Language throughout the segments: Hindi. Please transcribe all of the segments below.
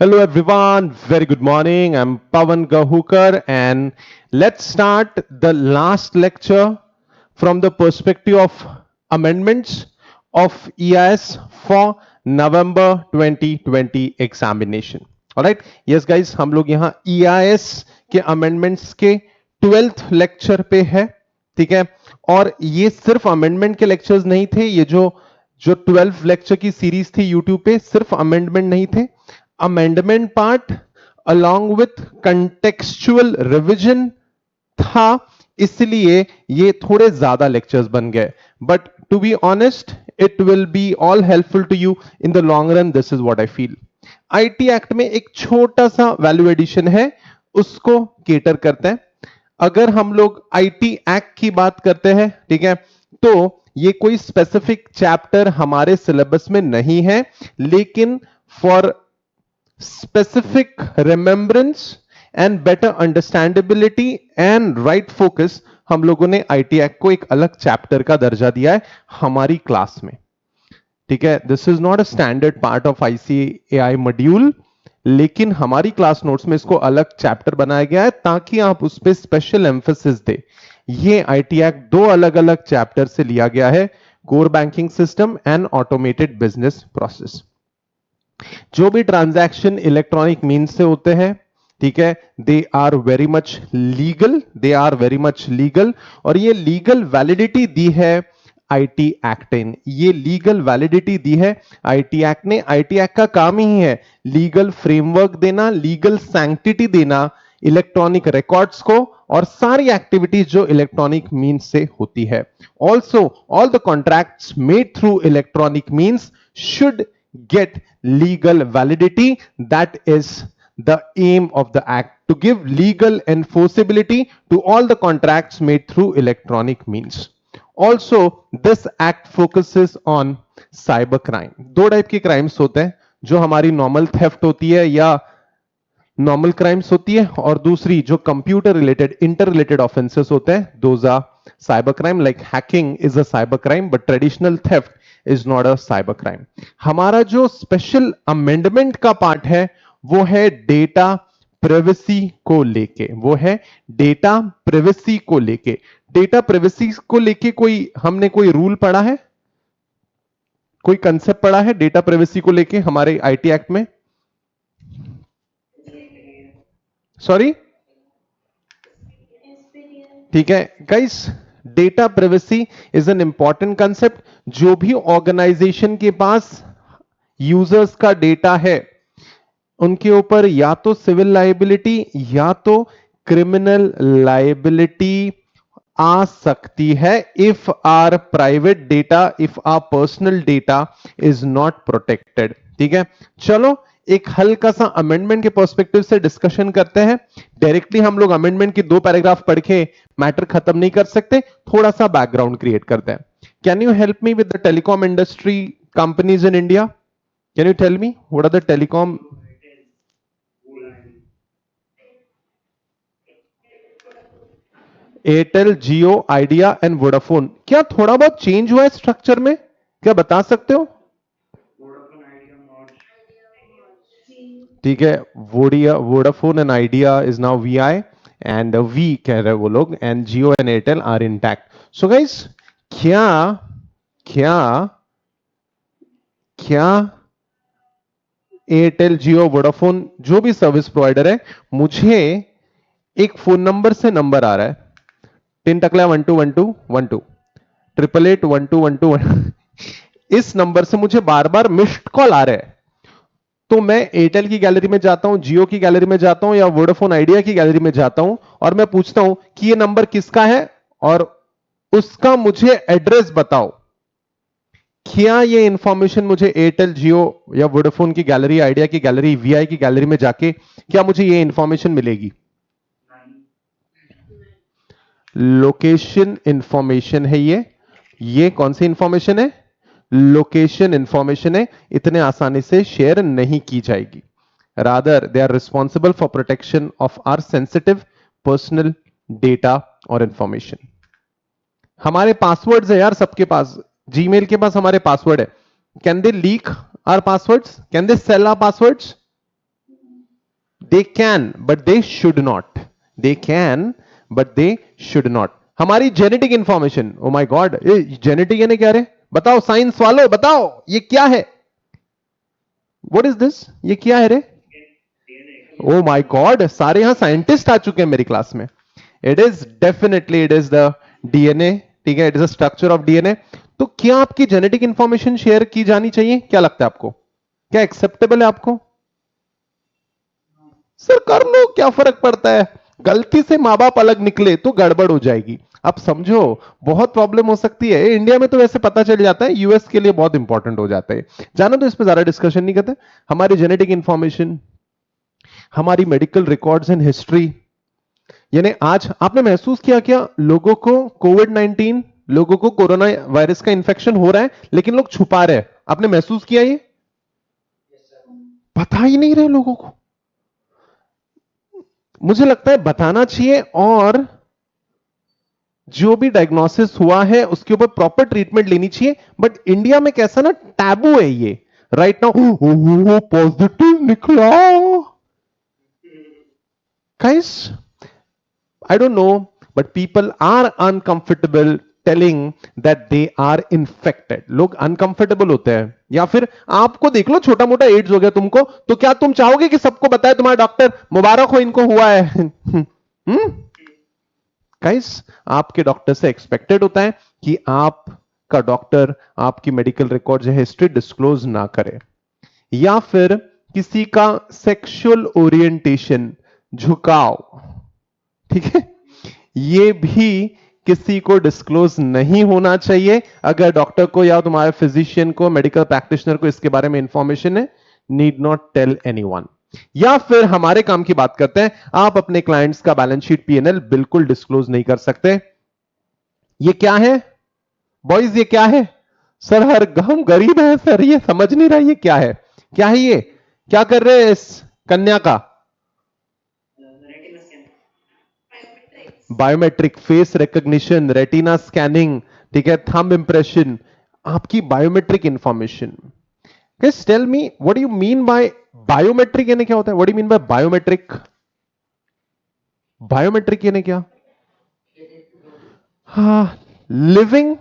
Hello everyone, very good morning. I'm Pawan Gahukar and let's start the last lecture from the perspective of amendments of EIS for November 2020 examination. Alright, yes guys, हम लोग यहाँ EIS के amendments के 12th lecture पे है, ठीक है। और ये सिर्फ अमेंडमेंट के लेक्चर्स नहीं थे, ये जो जो 12 लेक्चर की सीरीज थी यूट्यूब पे, सिर्फ अमेंडमेंट नहीं थे, amendment part along with contextual revision था। इसलिए ये थोड़े ज्यादा लेक्चर्स बन गए, but to be honest it will be all helpful to you in the long run. This is what I feel. IT act में एक छोटा सा वैल्यू एडिशन है, उसको केटर करते हैं। अगर हम लोग आईटी एक्ट की बात करते हैं, ठीक है, तो ये कोई स्पेसिफिक चैप्टर हमारे सिलेबस में नहीं है, लेकिन for specific remembrance and better understandability and right focus हम लोगों ने आईटी एक्ट को एक अलग चैप्टर का दर्जा दिया है हमारी क्लास में, ठीक है। This is not a standard part of ICAI module, लेकिन हमारी क्लास नोट्स में इसको अलग चैप्टर बनाया गया है ताकि आप उस पर स्पेशल एम्फोसिस दे। ये आईटी एक्ट दो अलग अलग चैप्टर से लिया गया है, core banking system and automated business process. जो भी ट्रांजैक्शन इलेक्ट्रॉनिक मीन्स से होते हैं, ठीक है, they are very much legal, they are very much legal. और ये लीगल वैलिडिटी दी है आईटी एक्ट ने, ये लीगल वैलिडिटी दी है आईटी एक्ट ने। आईटी एक्ट का काम ही है लीगल फ्रेमवर्क देना, लीगल सैंक्टिटी देना इलेक्ट्रॉनिक रिकॉर्ड्स को और सारी एक्टिविटीज जो इलेक्ट्रॉनिक मीन्स से होती है। Also all the contracts made through electronic means should get legal validity. That is the aim of the act, to give legal enforceability to all the contracts made through electronic means. Also this act focuses on cyber crime. दो टाइप की क्राइम्स होते हैं, जो हमारी नॉर्मल थेफ्ट होती है या नॉर्मल क्राइम्स होती है, और दूसरी जो computer related inter related offences होते हैं, those are cyber crime. Like hacking is a cyber crime, but traditional theft is not a cyber crime. हमारा जो स्पेशल अमेंडमेंट का पार्ट है वो है डेटा प्रिवेसी को लेके, वो है डेटा प्रिवेसी को लेके। डेटा प्रिवेसी को लेके कोई हमने कोई रूल पढ़ा है, कोई कंसेप्ट पढ़ा है डेटा प्रिवेसी को लेके हमारे आईटी एक्ट में? सॉरी, ठीक है guys, data privacy is an important concept. जो भी ऑर्गेनाइजेशन के पास यूजर्स का डेटा है, उनके ऊपर या तो सिविल लायबिलिटी या तो क्रिमिनल लायबिलिटी आ सकती है if our private data, if our personal data is not protected, ठीक है। चलो एक हल्का सा अमेंडमेंट के पर्सपेक्टिव से डिस्कशन करते हैं। डायरेक्टली हम लोग अमेंडमेंट की दो पैराग्राफ पढ़ के मैटर खत्म नहीं कर सकते, थोड़ा सा बैकग्राउंड क्रिएट करते हैं। Can you help me with the telecom industry companies in India? Can you tell me what are the telecom? Airtel, Jio, Idea and Vodafone. क्या थोड़ा बहुत चेंज हुआ है स्ट्रक्चर में? क्या बता सकते हो? ठीक है, वोडिया Vodafone and Idea is now VI and we कह रहे वो लोग, and Jio and Airtel are intact. So guys, क्या क्या क्या एयरटेल, जियो, वोडाफोन जो भी सर्विस प्रोवाइडर है, मुझे एक फोन नंबर से नंबर आ रहा है 10 टकला 121212 888 1212, इस नंबर से मुझे बार बार मिस्ड कॉल आ रहे हैं। तो मैं एयरटेल की गैलरी में जाता हूं, जियो की गैलरी में जाता हूं या वोडाफोन आइडिया की गैलरी में जाता हूं और मैं पूछता हूं कि ये नंबर किसका है और उसका मुझे एड्रेस बताओ। क्या ये इंफॉर्मेशन मुझे एयरटेल, जियो या वोडाफोन की गैलरी, आइडिया की गैलरी, वीआई की गैलरी में जाके क्या मुझे ये इंफॉर्मेशन मिलेगी? लोकेशन इंफॉर्मेशन है ये कौन सी इंफॉर्मेशन है? लोकेशन इंफॉर्मेशन है, इतने आसानी से शेयर नहीं की जाएगी। Rather they are responsible for protection of our sensitive personal data और इंफॉर्मेशन। हमारे पासवर्ड्स है यार, सबके पास, जीमेल के पास हमारे पासवर्ड है। Can they leak our passwords? Can they sell our passwords? They can but they should not, they can but they should not. हमारी genetic information, oh my god, genetic यानी क्या रे? बताओ साइंस वालों, बताओ ये क्या है? What is this? ये क्या है रे? ओ माय गॉड, सारे यहां साइंटिस्ट आ चुके हैं मेरी क्लास में। It is definitely, it is the DNA, ठीक है, it is the structure of DNA. तो क्या आपकी जेनेटिक इंफॉर्मेशन शेयर की जानी चाहिए? क्या लगता है आपको? क्या एक्सेप्टेबल है आपको? सर कर लो, क्या फर्क पड़ता है? गलती से माँ बाप अलग निकले तो गड़बड़ हो जाएगी। आप समझो, बहुत प्रॉब्लम हो सकती है। इंडिया में तो वैसे पता चल जाता है, यूएस के लिए बहुत इंपॉर्टेंट हो जाता है। जानो, तो इस पर ज्यादा डिस्कशन नहीं करते। हमारी जेनेटिक इंफॉर्मेशन, हमारी मेडिकल रिकॉर्ड्स एंड हिस्ट्री, यानी आज आपने महसूस किया क्या लोगों को कोविड-19, लोगों को कोरोना वायरस का इंफेक्शन हो रहा है लेकिन लोग छुपा रहे हैं? आपने महसूस किया ये? पता ही नहीं रहे लोगों को। मुझे लगता है बताना चाहिए, और जो भी डायग्नोसिस हुआ है उसके ऊपर प्रॉपर ट्रीटमेंट लेनी चाहिए। बट इंडिया में कैसा ना, टैबू है ये राइट नाउ। पॉजिटिव निकला guys, I don't know, but people are uncomfortable telling that they are infected. लोग uncomfortable होते हैं। या फिर आपको देख लो, छोटा मोटा एड्स हो गया तुमको, तो क्या तुम चाहोगे कि सबको बताए तुम्हारा डॉक्टर मुबारक हो इनको हुआ है? हम्म? गाइस, आपके डॉक्टर से एक्सपेक्टेड होता है कि आपका डॉक्टर आपकी मेडिकल रिकॉर्ड या हिस्ट्री डिस्क्लोज ना करे। या फिर किसी का सेक्सुअल ओरिएंटेशन, झुकाव, ठीक है, ये भी किसी को डिस्क्लोज नहीं होना चाहिए। अगर डॉक्टर को या तुम्हारे फिजिशियन को, मेडिकल प्रैक्टिशनर को इसके बारे में इंफॉर्मेशन है, नीड नॉट टेल एनीवन। या फिर हमारे काम की बात करते हैं, आप अपने क्लाइंट्स का बैलेंस शीट, पीएनएल बिल्कुल डिस्क्लोज नहीं कर सकते। ये क्या है बॉयज? ये क्या है? सर हर हम गरीब है सर, ये समझ नहीं रहा ये क्या है। क्या है ये? क्या कर रहे हैं इस कन्या का? Biometric face recognition, retina scanning, ठीक है, थंब इंप्रेशन, आपकी biometric information. Guys tell me, what do you mean by biometric? यानी क्या होता है? What do you mean by biometric? Biometric यानी क्या? हाँ, लिविंग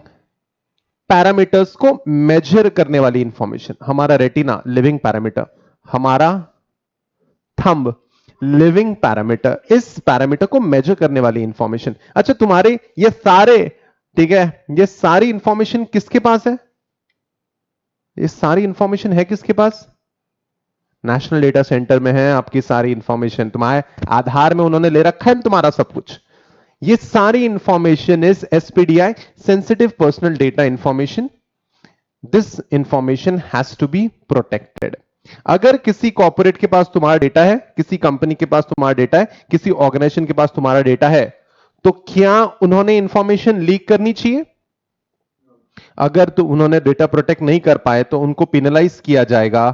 पैरामीटर्स को मेजर करने वाली इंफॉर्मेशन। हमारा रेटिना लिविंग पैरामीटर, हमारा थंब लिविंग पैरामीटर, इस पैरामीटर को मेजर करने वाली इंफॉर्मेशन। अच्छा, तुम्हारे ये सारे, ठीक है, ये सारी इंफॉर्मेशन किसके पास है? ये सारी इंफॉर्मेशन है किसके पास? नेशनल डेटा सेंटर में है आपकी सारी इंफॉर्मेशन। तुम्हारे आधार में उन्होंने ले रखा है तुम्हारा सब कुछ। ये सारी information is SPDI, sensitive personal data information. This information has to be protected. अगर किसी कॉर्पोरेट के पास तुम्हारा डेटा है, किसी कंपनी के पास तुम्हारा डेटा है, किसी ऑर्गेनाइजेशन के पास तुम्हारा डेटा है, तो क्या उन्होंने इंफॉर्मेशन लीक करनी चाहिए? अगर तो उन्होंने डेटा प्रोटेक्ट नहीं कर पाए तो उनको पिनलाइज किया जाएगा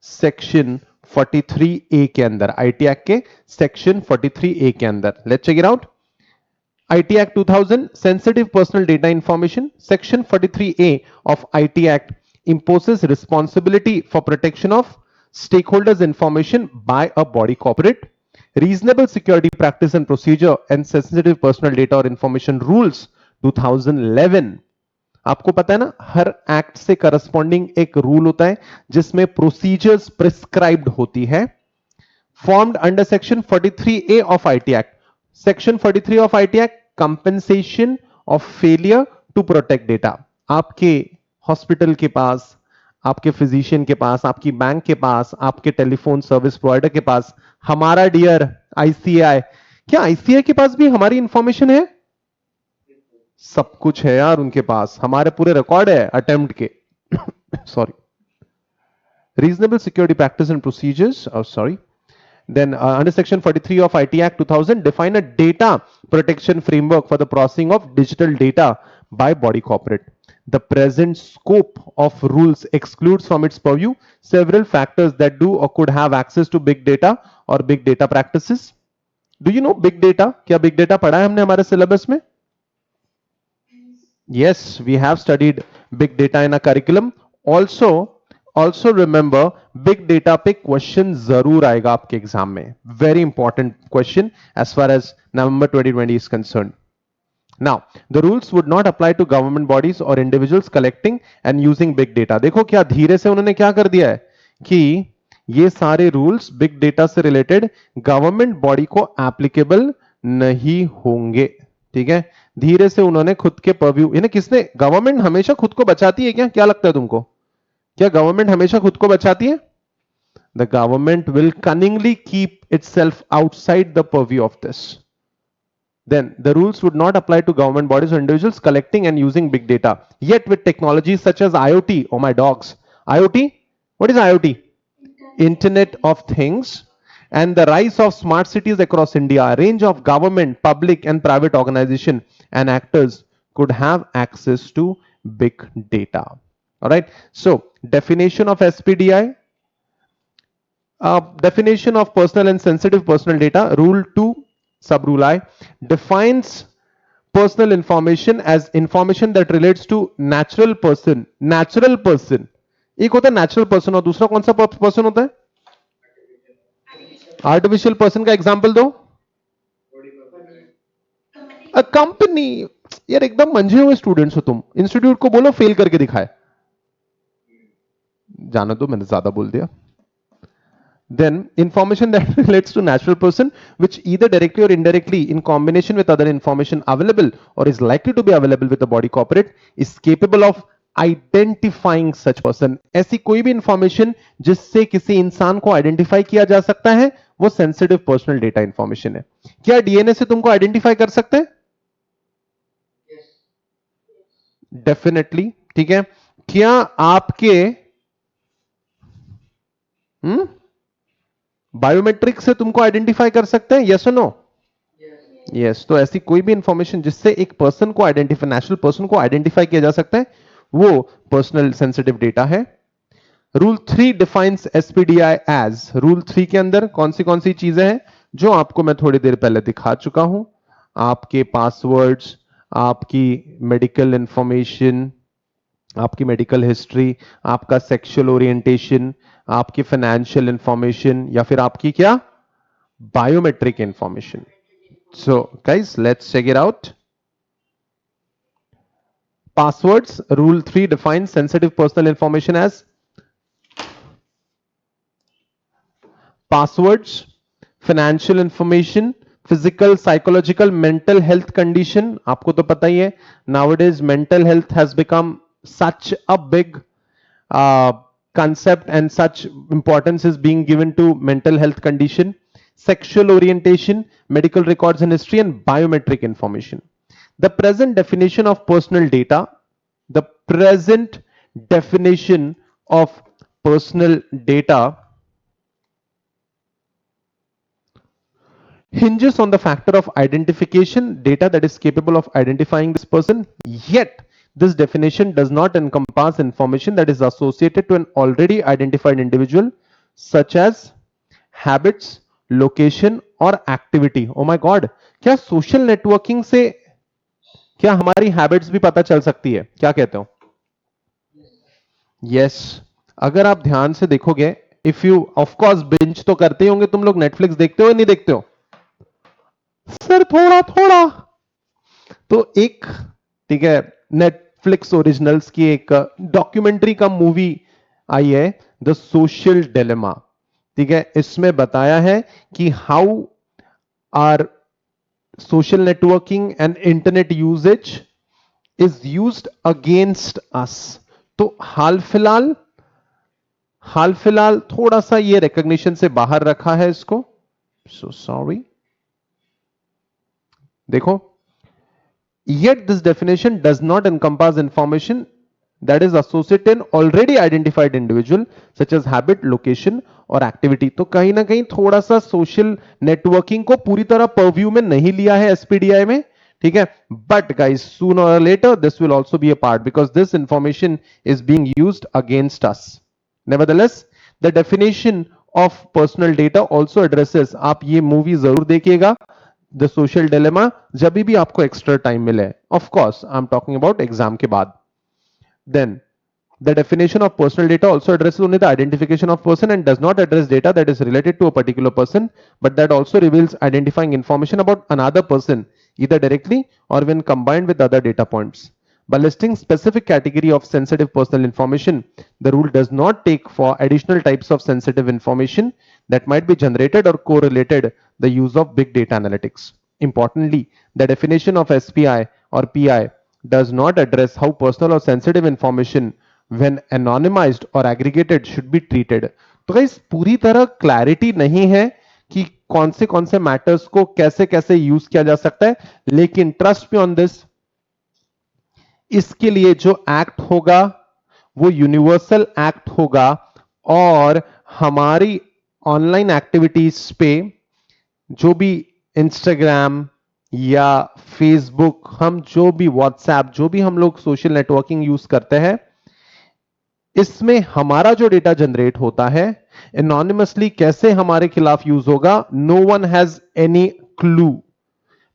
सेक्शन 43 ए के अंदर, आईटी एक्ट के सेक्शन 43 ए के अंदर। Let's check it out. IT Act 2000, Sensitive Personal Data Information, Section 43A of IT Act imposes responsibility for protection of stakeholders' information by a body corporate. Reasonable security practice and procedure and sensitive personal data or information rules 2011। आपको पता है ना, हर एक्ट से करस्पॉन्डिंग एक रूल होता है जिसमें प्रोसीजर्स प्रिस्क्राइब्ड होती है। Formed under Section 43A of IT Act. Section 43 of IT Act, compensation of failure to protect data. आपके हॉस्पिटल के पास, आपके फिजिशियन के पास, आपकी बैंक के पास, आपके टेलीफोन सर्विस प्रोवाइडर के पास, हमारा डियर आईसीआई, क्या आईसीआई के पास भी हमारी इंफॉर्मेशन है? सब कुछ है यार उनके पास, हमारे पूरे रिकॉर्ड है अटेम्प्ट के। Sorry, reasonable security practice and procedures, sorry, then under section 43 of IT Act 2000 define a data protection framework for the processing of digital data by body corporate. The present scope of rules excludes from its purview several factors that do or could have access to big data or big data practices. Do you know big data? क्या big data पढ़ा है हमने हमारे syllabus में? Yes, we have studied big data in a curriculum. Also, also remember big data पे क्वेश्चन जरूर आएगा आपके एग्जाम में, very important question as far as November 2020 is concern. Now, the rules would not apply to government bodies or individuals collecting and using big data. देखो क्या धीरे से उन्होंने क्या कर दिया है कि ये सारे रूल्स बिग डेटा से रिलेटेड गवर्नमेंट बॉडी को एप्लीकेबल नहीं होंगे. ठीक है, धीरे से उन्होंने खुद के परव्यू, इन्हें किसने, गवर्नमेंट हमेशा खुद को बचाती है क्या? क्या लगता है तुमको, क्या गवर्नमेंट हमेशा खुद को बचाती है? The government will cunningly keep itself outside the purview of this. Then the rules would not apply to government bodies or individuals collecting and using big data. Yet with technologies such as IoT, oh my dogs, IoT, what is IoT? Internet of Things, and the rise of smart cities across India, a range of government, public and private organizations and actors could have access to big data. All right. So definition of SPDI, definition of personal and sensitive personal data, Rule 2, Sub-Rule I, defines personal information as information that relates to natural person. Natural person, एक होता है natural person और दूसरा कौन सा person होता है? Artificial person का एग्जाम्पल दो. A company. यार एकदम मंझे हुए स्टूडेंट्स हो तुम, इंस्टीट्यूट को बोलो फेल करके दिखाए. जाना दो, मैंने ज्यादा बोल दिया. Then information that relates to natural person, which either directly or indirectly in combination with other information available or is likely to be available with the body corporate is capable of identifying such person. ऐसी कोई भी इंफॉर्मेशन जिससे किसी इंसान को आइडेंटिफाई किया जा सकता है वो सेंसिटिव पर्सनल डेटा इंफॉर्मेशन है. क्या डीएनए से तुमको आइडेंटिफाई कर सकते हैं? डेफिनेटली. ठीक है, क्या आपके बायोमेट्रिक से तुमको आइडेंटिफाई कर सकते हैं? यस और नो? यस. तो ऐसी कोई भी इंफॉर्मेशन जिससे एक पर्सन को आइडेंटिफाई, नेशनल पर्सन को आइडेंटिफाई किया जा सकता है, वो पर्सनल सेंसिटिव डेटा है. Rule 3 defines SPDI as. Rule 3 के अंदर कौन सी चीजें हैं जो आपको मैं थोड़ी देर पहले दिखा चुका हूं. आपके पासवर्ड्स, आपकी मेडिकल इंफॉर्मेशन, आपकी मेडिकल हिस्ट्री, आपका सेक्सुअल ओरिएंटेशन, आपकी फाइनेंशियल इंफॉर्मेशन या फिर आपकी क्या biometric information. So guys let's check it out. Passwords, Rule 3 defines sensitive personal information as passwords, financial information, physical, psychological, mental health condition. आपको तो पता ही है nowadays mental health has become such a big concept and such importance is being given to mental health condition, sexual orientation, medical records and history, and biometric information. The present definition of personal data, the present definition of personal data hinges on the factor of identification, data that is capable of identifying this person. Yet this definition does not encompass information that is associated to an already identified individual such as habits, location और activity. Oh my God, क्या social networking से क्या हमारी हैबिट्स भी पता चल सकती है? क्या कहते हो? यस. अगर आप ध्यान से देखोगे, if you of course binge तो करते होंगे तुम लोग, नेटफ्लिक्स देखते हो या नहीं देखते हो? सर थोड़ा थोड़ा. तो एक, ठीक है, नेटफ्लिक्स ओरिजिनल्स की एक डॉक्यूमेंट्री का मूवी आई है, द सोशल डिलेमा. ठीक है, इसमें बताया है कि how are social networking and internet usage is used against us. तो हाल फिलहाल थोड़ा सा ये रिकॉग्निशन से बाहर रखा है इसको. So sorry. देखो, yet this definition does not encompass information that is associated in already identified individual such as habit, location और एक्टिविटी. तो कहीं ना कहीं थोड़ा सा सोशल नेटवर्किंग को पूरी तरह परव्यू में नहीं लिया है एसपीडीआई में. ठीक है, बट गाइस सून और later this will also be a part because this information is being used against us. Nevertheless the definition of personal data also addresses. आप ये मूवी जरूर देखिएगा, द सोशल डिलेमा, जब भी आपको एक्स्ट्रा टाइम मिले. Of course I am talking about exam के बाद. Then The definition of personal data also addresses only the identification of person and does not address data that is related to a particular person, but that also reveals identifying information about another person, either directly or when combined with other data points. By listing specific category of sensitive personal information, the rule does not take for additional types of sensitive information that might be generated or correlated the use of big data analytics. Importantly, the definition of SPI or PI does not address how personal or sensitive information when anonymized or aggregated should be treated. तो गाइस पूरी तरह क्लैरिटी नहीं है कि कौन से मैटर्स को कैसे कैसे यूज किया जा सकता है, लेकिन ट्रस्ट मी ऑन दिस, इसके लिए जो एक्ट होगा वो यूनिवर्सल एक्ट होगा और हमारी ऑनलाइन एक्टिविटीज पे जो भी इंस्टाग्राम या फेसबुक, हम जो भी व्हाट्सएप, जो भी हम लोग सोशल नेटवर्किंग यूज करते हैं, इसमें हमारा जो डेटा जनरेट होता है एनोनिमसली कैसे हमारे खिलाफ यूज होगा, no one has any clue.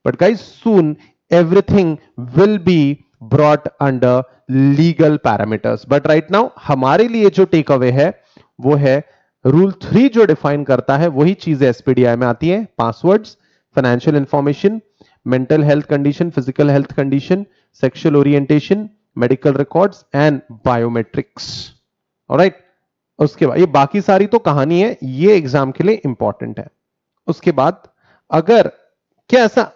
But guys soon everything will be brought under legal parameters. But right now हमारे लिए जो टेक अवे है वो है रूल 3 जो डिफाइन करता है वही चीजें एसपीडीआई में आती है. Passwords, financial information, mental health condition, physical health condition, sexual orientation, medical records and biometrics. Alright, उसके बाद ये बाकी सारी तो कहानी है, ये एग्जाम के लिए इंपॉर्टेंट है. उसके बाद अगर क्या ऐसा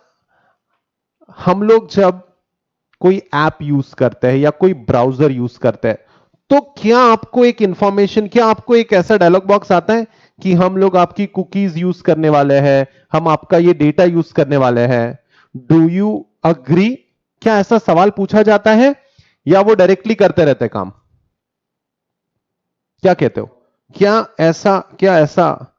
हम लोग जब कोई ऐप यूज करते हैं या कोई ब्राउजर यूज करते हैं तो क्या आपको एक इंफॉर्मेशन, क्या आपको एक ऐसा डायलॉग बॉक्स आता है कि हम लोग आपकी कुकीज यूज करने वाले हैं, हम आपका ये डेटा यूज करने वाले हैं, डू यू अग्री? क्या ऐसा सवाल पूछा जाता है या वो डायरेक्टली करते रहते काम? क्या कहते हो? क्या ऐसा?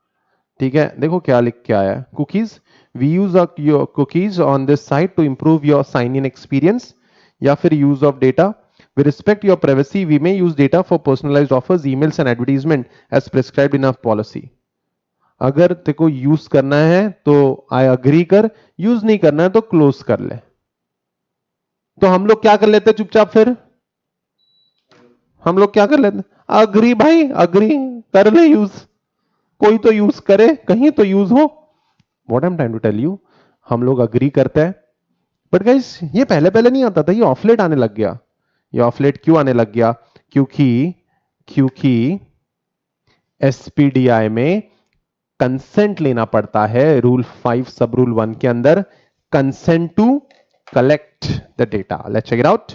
ठीक है, देखो क्या लिख के आया है. Cookies, we use your cookies on this site to improve your sign in experience, या फिर use of data. We respect your privacy. We may use data for personalized offers, emails and advertisement as prescribed in our policy. अगर तेको यूज करना है तो आई अग्री कर, यूज नहीं करना है तो क्लोज कर ले. तो हम लोग क्या कर लेते चुपचाप? फिर हम लोग क्या कर लेते? अग्री भाई, अग्री कर ले यूज. कोई तो यूज करे, कहीं तो यूज हो. What I am trying to tell you, हम लोग अग्री करते हैं. बट गाइस ये पहले पहले नहीं आता था, ये ऑफ लेट आने लग गया. ये ऑफ लेट क्यों आने लग गया? क्योंकि एसपीडीआई में कंसेंट लेना पड़ता है. रूल 5 सब रूल 1 के अंदर consent to collect the data. Let's check it out.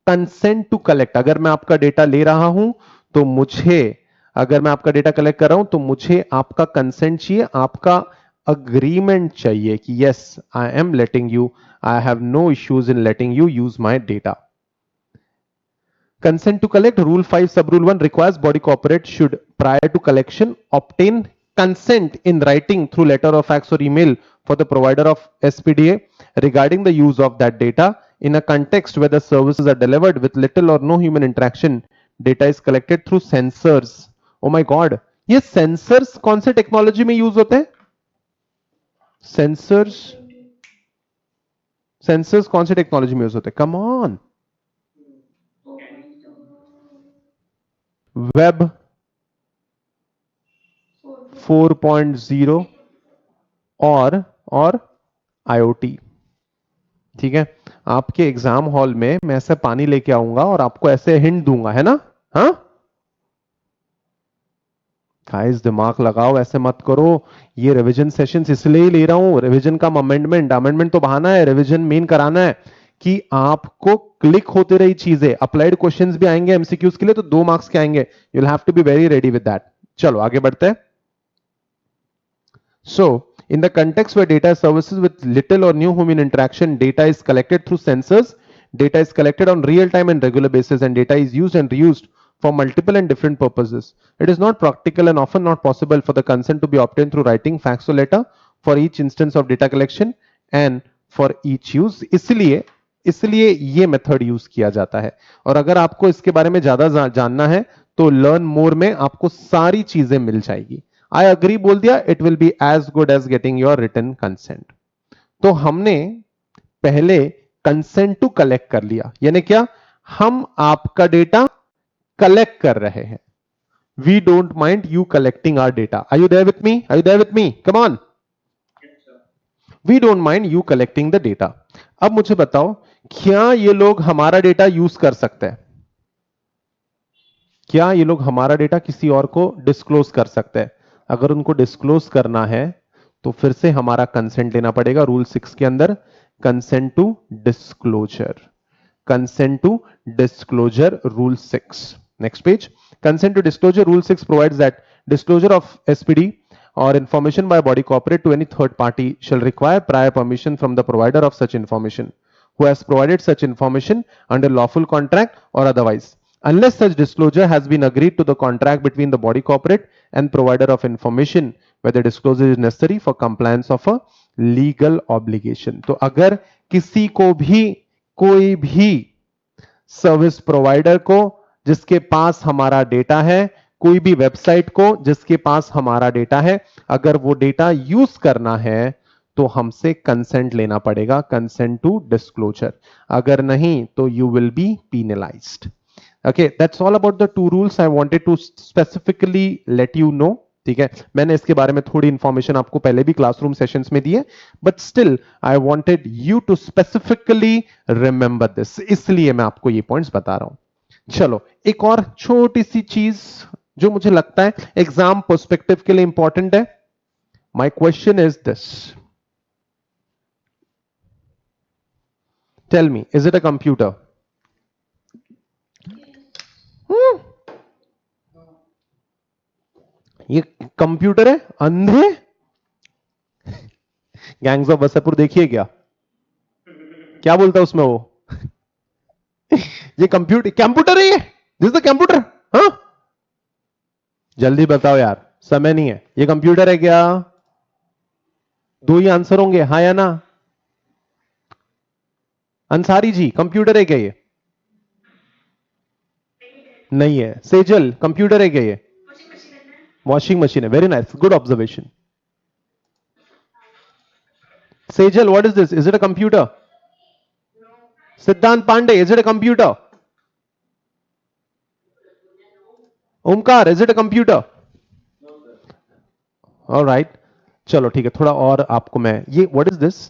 Consent to collect, अगर मैं आपका डेटा ले रहा हूं तो मुझे, अगर मैं आपका डेटा कलेक्ट कर रहा हूं तो मुझे आपका कंसेंट चाहिए, आपका अग्रीमेंट चाहिए कि yes I am letting you, I have no issues in letting you use my data. Consent to collect, Rule 5 Sub Rule 1 requires body corporate should, prior to collection, obtain consent in writing through letter or fax or email for the provider of SPDA regarding the use of that data in a context where the services are delivered with little or no human interaction. Data is collected through sensors. Oh my God, ये sensors कौन से टेक्नोलॉजी में यूज होते हैं? सेंसर्स कौन से टेक्नोलॉजी में यूज होते हैं? Come on. वेब 4.0 और आईओटी. ठीक है, आपके एग्जाम हॉल में मैं ऐसे पानी लेके आऊंगा और आपको ऐसे हिंट दूंगा, है ना? हाँ गाइस, दिमाग लगाओ, ऐसे मत करो. ये रिवीजन सेशंस इसलिए ही ले रहा हूं. रिवीजन का अमेंडमेंट तो बहाना है, रिवीजन मेन कराना है कि आपको क्लिक होते रही चीजें. अप्लाइड क्वेश्चंस भी आएंगे एमसीक्यूज के लिए, तो 2 मार्क्स के आएंगे. You will have to be very ready with that. चलो आगे बढ़ते हैं. सो in the context where data services with little or no human interaction, data is collected through sensors. Data is collected on real time and regular basis, and data is used and reused for multiple and different purposes. It is not practical and often not possible for the consent to be obtained through writing, fax or letter for each instance of data collection and for each use. इसलिए ये मेथड यूज किया जाता है. और अगर आपको इसके बारे में ज्यादा जानना है तो लर्न मोर में आपको सारी चीजें मिल जाएगी. आई अग्री बोल दिया, it will be as good as getting your written consent. तो हमने पहले कंसेंट टू कलेक्ट कर लिया, यानी क्या, हम आपका डेटा कलेक्ट कर रहे हैं. We don't mind you collecting our data. Are you there with me? Are you there with me? Come on. We don't mind you collecting the data. अब मुझे बताओ, क्या ये लोग हमारा डेटा यूज कर सकते हैं? क्या ये लोग हमारा डेटा किसी और को डिस्क्लोज कर सकते हैं? अगर उनको डिस्क्लोज करना है तो फिर से हमारा कंसेंट लेना पड़ेगा रूल 6 के अंदर. Consent to disclosure. Consent to disclosure rule 6. Next page. Consent to disclosure rule 6 provides that disclosure of SPD or information by a body corporate to any third party shall require prior permission from the provider of such information who has provided such information under lawful contract or otherwise, unless such disclosure has been agreed to the contract between the body corporate and provider of information where the disclosure is necessary for compliance of a legal obligation. तो अगर किसी को भी कोई भी सर्विस प्रोवाइडर को जिसके पास हमारा डेटा है, कोई भी वेबसाइट को जिसके पास हमारा डेटा है, अगर वो डेटा यूज करना है तो हमसे कंसेंट लेना पड़ेगा. Consent to disclosure. अगर नहीं तो you will be penalised. Okay, that's all about the two rules I wanted to specifically let you know. ठीक है, मैंने इसके बारे में थोड़ी इंफॉर्मेशन आपको पहले भी क्लासरूम सेशंस में दी है, but still I wanted you to specifically remember this, इसलिए मैं आपको ये पॉइंट्स बता रहा हूं. चलो, एक और छोटी सी चीज जो मुझे लगता है एग्जाम पर्सपेक्टिव के लिए इंपॉर्टेंट है. My question is this. Tell me, is it a computer? ये कंप्यूटर है? अंधे? गैंग्स ऑफ वसेपुर देखिए क्या क्या बोलता है उसमें वो. ये कंप्यूटर है, ये दिस द कंप्यूटर. हाँ, जल्दी बताओ यार, समय नहीं है. ये कंप्यूटर है क्या? दो ही आंसर होंगे, हाँ या ना. अंसारी जी, कंप्यूटर है क्या ये? नहीं है. सेजल, कंप्यूटर है क्या ये? वॉशिंग मशीन है. Very nice, good observation. Sejal, what is this? Is it a computer? Siddhant Pandey, is it a computer? Omkar, is it a computer? Alright, चलो ठीक है, थोड़ा और आपको मैं ये what is this?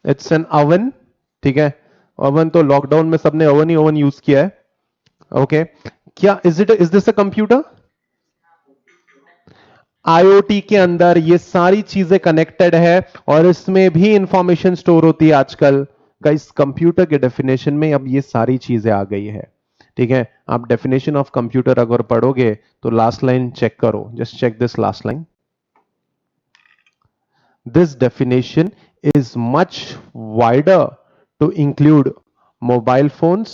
It's an oven. ठीक है, ओवन तो लॉकडाउन में सबने ओवन ही ओवन यूज किया है. ओके, क्या is this a computer? IoT के अंदर ये सारी चीजें कनेक्टेड है और इसमें भी इंफॉर्मेशन स्टोर होती है आजकल का. इस कंप्यूटर के डेफिनेशन में अब ये सारी चीजें आ गई है. ठीक है, आप डेफिनेशन ऑफ कंप्यूटर अगर पढ़ोगे तो लास्ट लाइन चेक करो. Just check this last line. This definition is much wider to include mobile phones,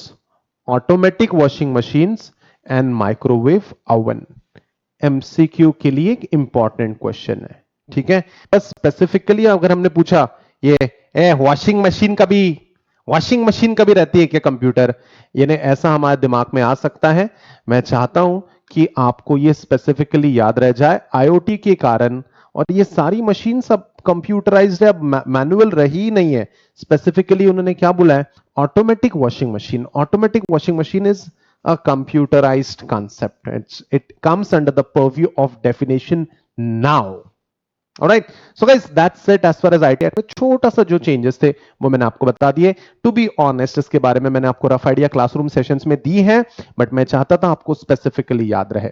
automatic washing machines, and microwave oven. MCQ के लिए एक इंपॉर्टेंट क्वेश्चन है. ठीक है, बस स्पेसिफिकली अगर हमने पूछा ये वॉशिंग मशीन कभी रहती है क्या कंप्यूटर, यानी ऐसा हमारे दिमाग में आ सकता है. मैं चाहता हूं कि आपको ये स्पेसिफिकली याद रह जाए आईओटी के कारण. और ये सारी मशीन सब कंप्यूटराइज्ड है, अब मैनुअल रही ही नहीं है. स्पेसिफिकली उन्होंने क्या बोला है? Automatic washing machine. Automatic washing machine is a computerized concept. It comes under the purview of definition now. All right, so guys, that's it as far as IT में छोटा सा जो चेंजेस थे वो मैंने आपको बता दिए. टू बी ऑनेस्ट, इसके बारे में मैंने आपको रफ आइडिया क्लासरूम सेशंस में दी है, बट मैं चाहता था आपको स्पेसिफिकली याद रहे.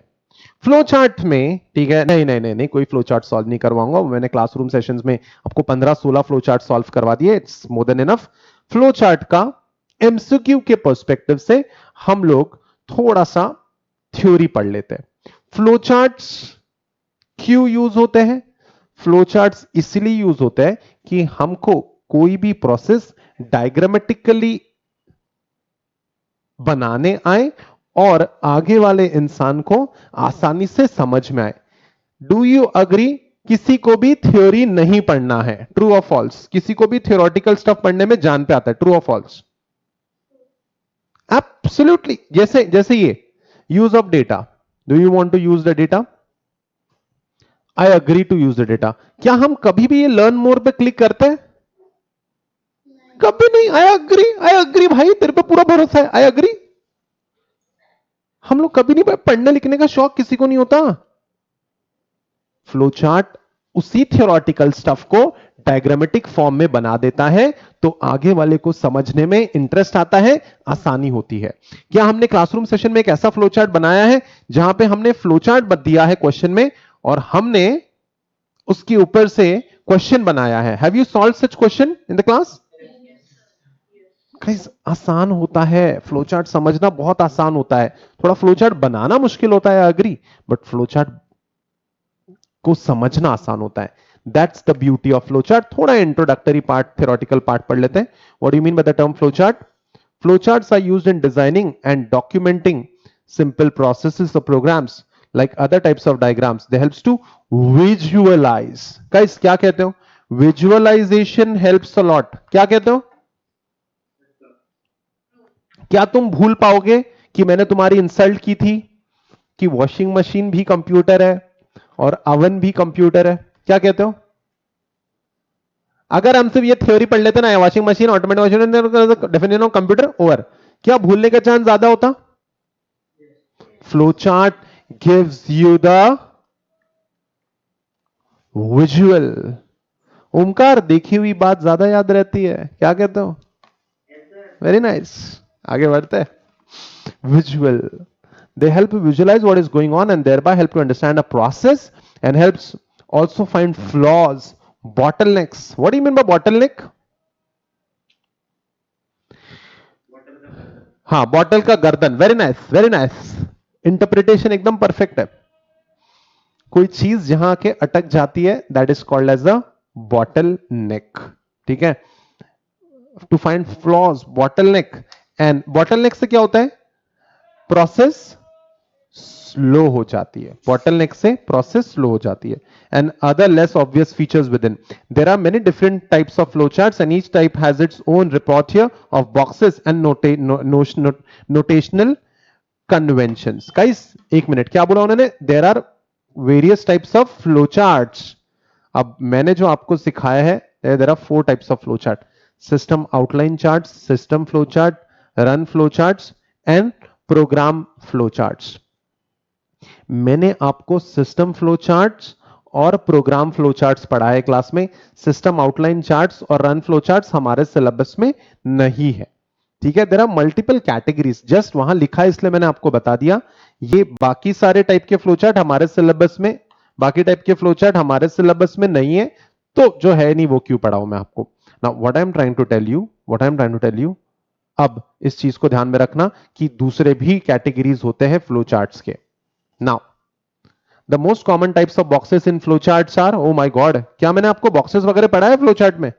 फ्लो चार्ट में, ठीक है, नहीं, कोई फ्लो चार्ट सॉल्व नहीं करवाऊंगा. मैंने क्लासरूम सेशंस में आपको 15-16 फ्लो चार्ट सॉल्व करवा दिए. It's more than enough. Flow chart का एमसीक्यू के पर्सपेक्टिव से हम लोग थोड़ा सा थ्योरी पढ़ लेते हैं. फ्लो चार्ट्स क्यों यूज होते हैं? फ्लो चार्ट्स इसलिए यूज होते हैं कि हमको कोई भी प्रोसेस डायग्रामेटिकली बनाने आए और आगे वाले इंसान को आसानी से समझ में आए. Do you agree? किसी को भी थ्योरी नहीं पढ़ना है. ट्रू और फॉल्स? किसी को भी थ्योरेटिकल स्टफ पढ़ने में जान पे आता है. ट्रू और फॉल्स? एब्सोल्युटली. जैसे ये use of data. Do you want to use the data? I agree to use the data. क्या हम कभी भी ये लर्न मोर पे क्लिक करते हैं? कभी नहीं। आई अग्री भाई, तेरे पे पूरा भरोसा है, आई अग्री। हम लोग कभी नहीं, पढ़ने लिखने का शौक किसी को नहीं होता। फ्लो चार्ट उसी थियोरेटिकल स्टफ को डायग्रामेटिक फॉर्म में बना देता है, तो आगे वाले को समझने में इंटरेस्ट आता है, आसानी होती है। क्या हमने क्लासरूम सेशन में एक ऐसा फ्लो चार्ट बनाया है जहां पे हमने फ्लो चार्ट दिया है क्वेश्चन में और हमने उसके ऊपर से क्वेश्चन बनाया है? Have you solve such question in the class? आसान होता है फ्लो चार्ट समझना, बहुत आसान होता है। थोड़ा फ्लो चार्ट बनाना मुश्किल होता है, अग्री, बट फ्लो चार्ट को समझना आसान होता है। That's the beauty of flow chart. थोड़ा इंट्रोडक्टरी पार्ट, थ्योरेटिकल पार्ट पढ़ लेते हैं। What do you mean by the term flow chart? Flow charts are used in designing and documenting simple processes or programs like other types of diagrams. They helps to visualize. Guys, क्या कहते हो? Visualization helps a lot. क्या कहते हो? क्या तुम भूल पाओगे कि मैंने तुम्हारी इंसल्ट की थी कि वॉशिंग मशीन भी कंप्यूटर है और अवन भी कंप्यूटर है? क्या कहते हो? अगर हम सिर्फ ये थ्योरी पढ़ लेते ना, washing machine, automatic machine, definition of computer, over, क्या भूलने का चांस ज्यादा होता? Flow chart gives you the visual. Omkar, देखी हुई बात ज्यादा याद रहती है, क्या कहते हो? Very nice. आगे बढ़ते हैं। Visual. They help you visualize what is going on and thereby help you understand a process and helps also find flaws, bottlenecks. What do you mean by bottleneck? हाँ, बॉटल का गर्दन। Very nice, very nice. Interpretation एकदम परफेक्ट है। कोई चीज जहां के अटक जाती है, that is called as a bottle neck. ठीक है? To find flaws, bottle neck. And bottle neck से क्या होता है? प्रोसेस स्लो हो जाती है। बॉटलनेक से प्रोसेस स्लो हो जाती है। And other less obvious features within. There are many different types of flow charts and each type has its own repertoire of boxes and notational conventions. Guys, एक मिनट, क्या बोला उन्होंने? There are various types of flow charts. अब मैंने जो आपको सिखाया है, there are 4 types of flow chart: system outline chart, system flow chart, run flow charts and program flow charts. मैंने आपको सिस्टम फ्लो चार्ट्स और प्रोग्राम फ्लो चार्ट्स पढ़ाए क्लास में। सिस्टम आउटलाइन चार्ट्स और रन फ्लो चार्ट्स हमारे सिलेबस में नहीं है। ठीक है? There are multiple categories, just वहां लिखा है इसलिए मैंने आपको बता दिया। ये बाकी सारे टाइप के फ्लो चार्ट हमारे सिलेबस में, बाकी टाइप के फ्लो चार्ट हमारे सिलेबस में नहीं है, तो जो है नहीं वो क्यों पढ़ाऊं मैं आपको? Now what I am trying to tell you, अब इस चीज को ध्यान में रखना कि दूसरे भी कैटेगरीज होते हैं फ्लो चार्ट्स के। Now the most common types of boxes in flow charts are, oh my god, क्या मैंने आपको बॉक्सेस वगैरह पढ़ा है फ्लो चार्ट में?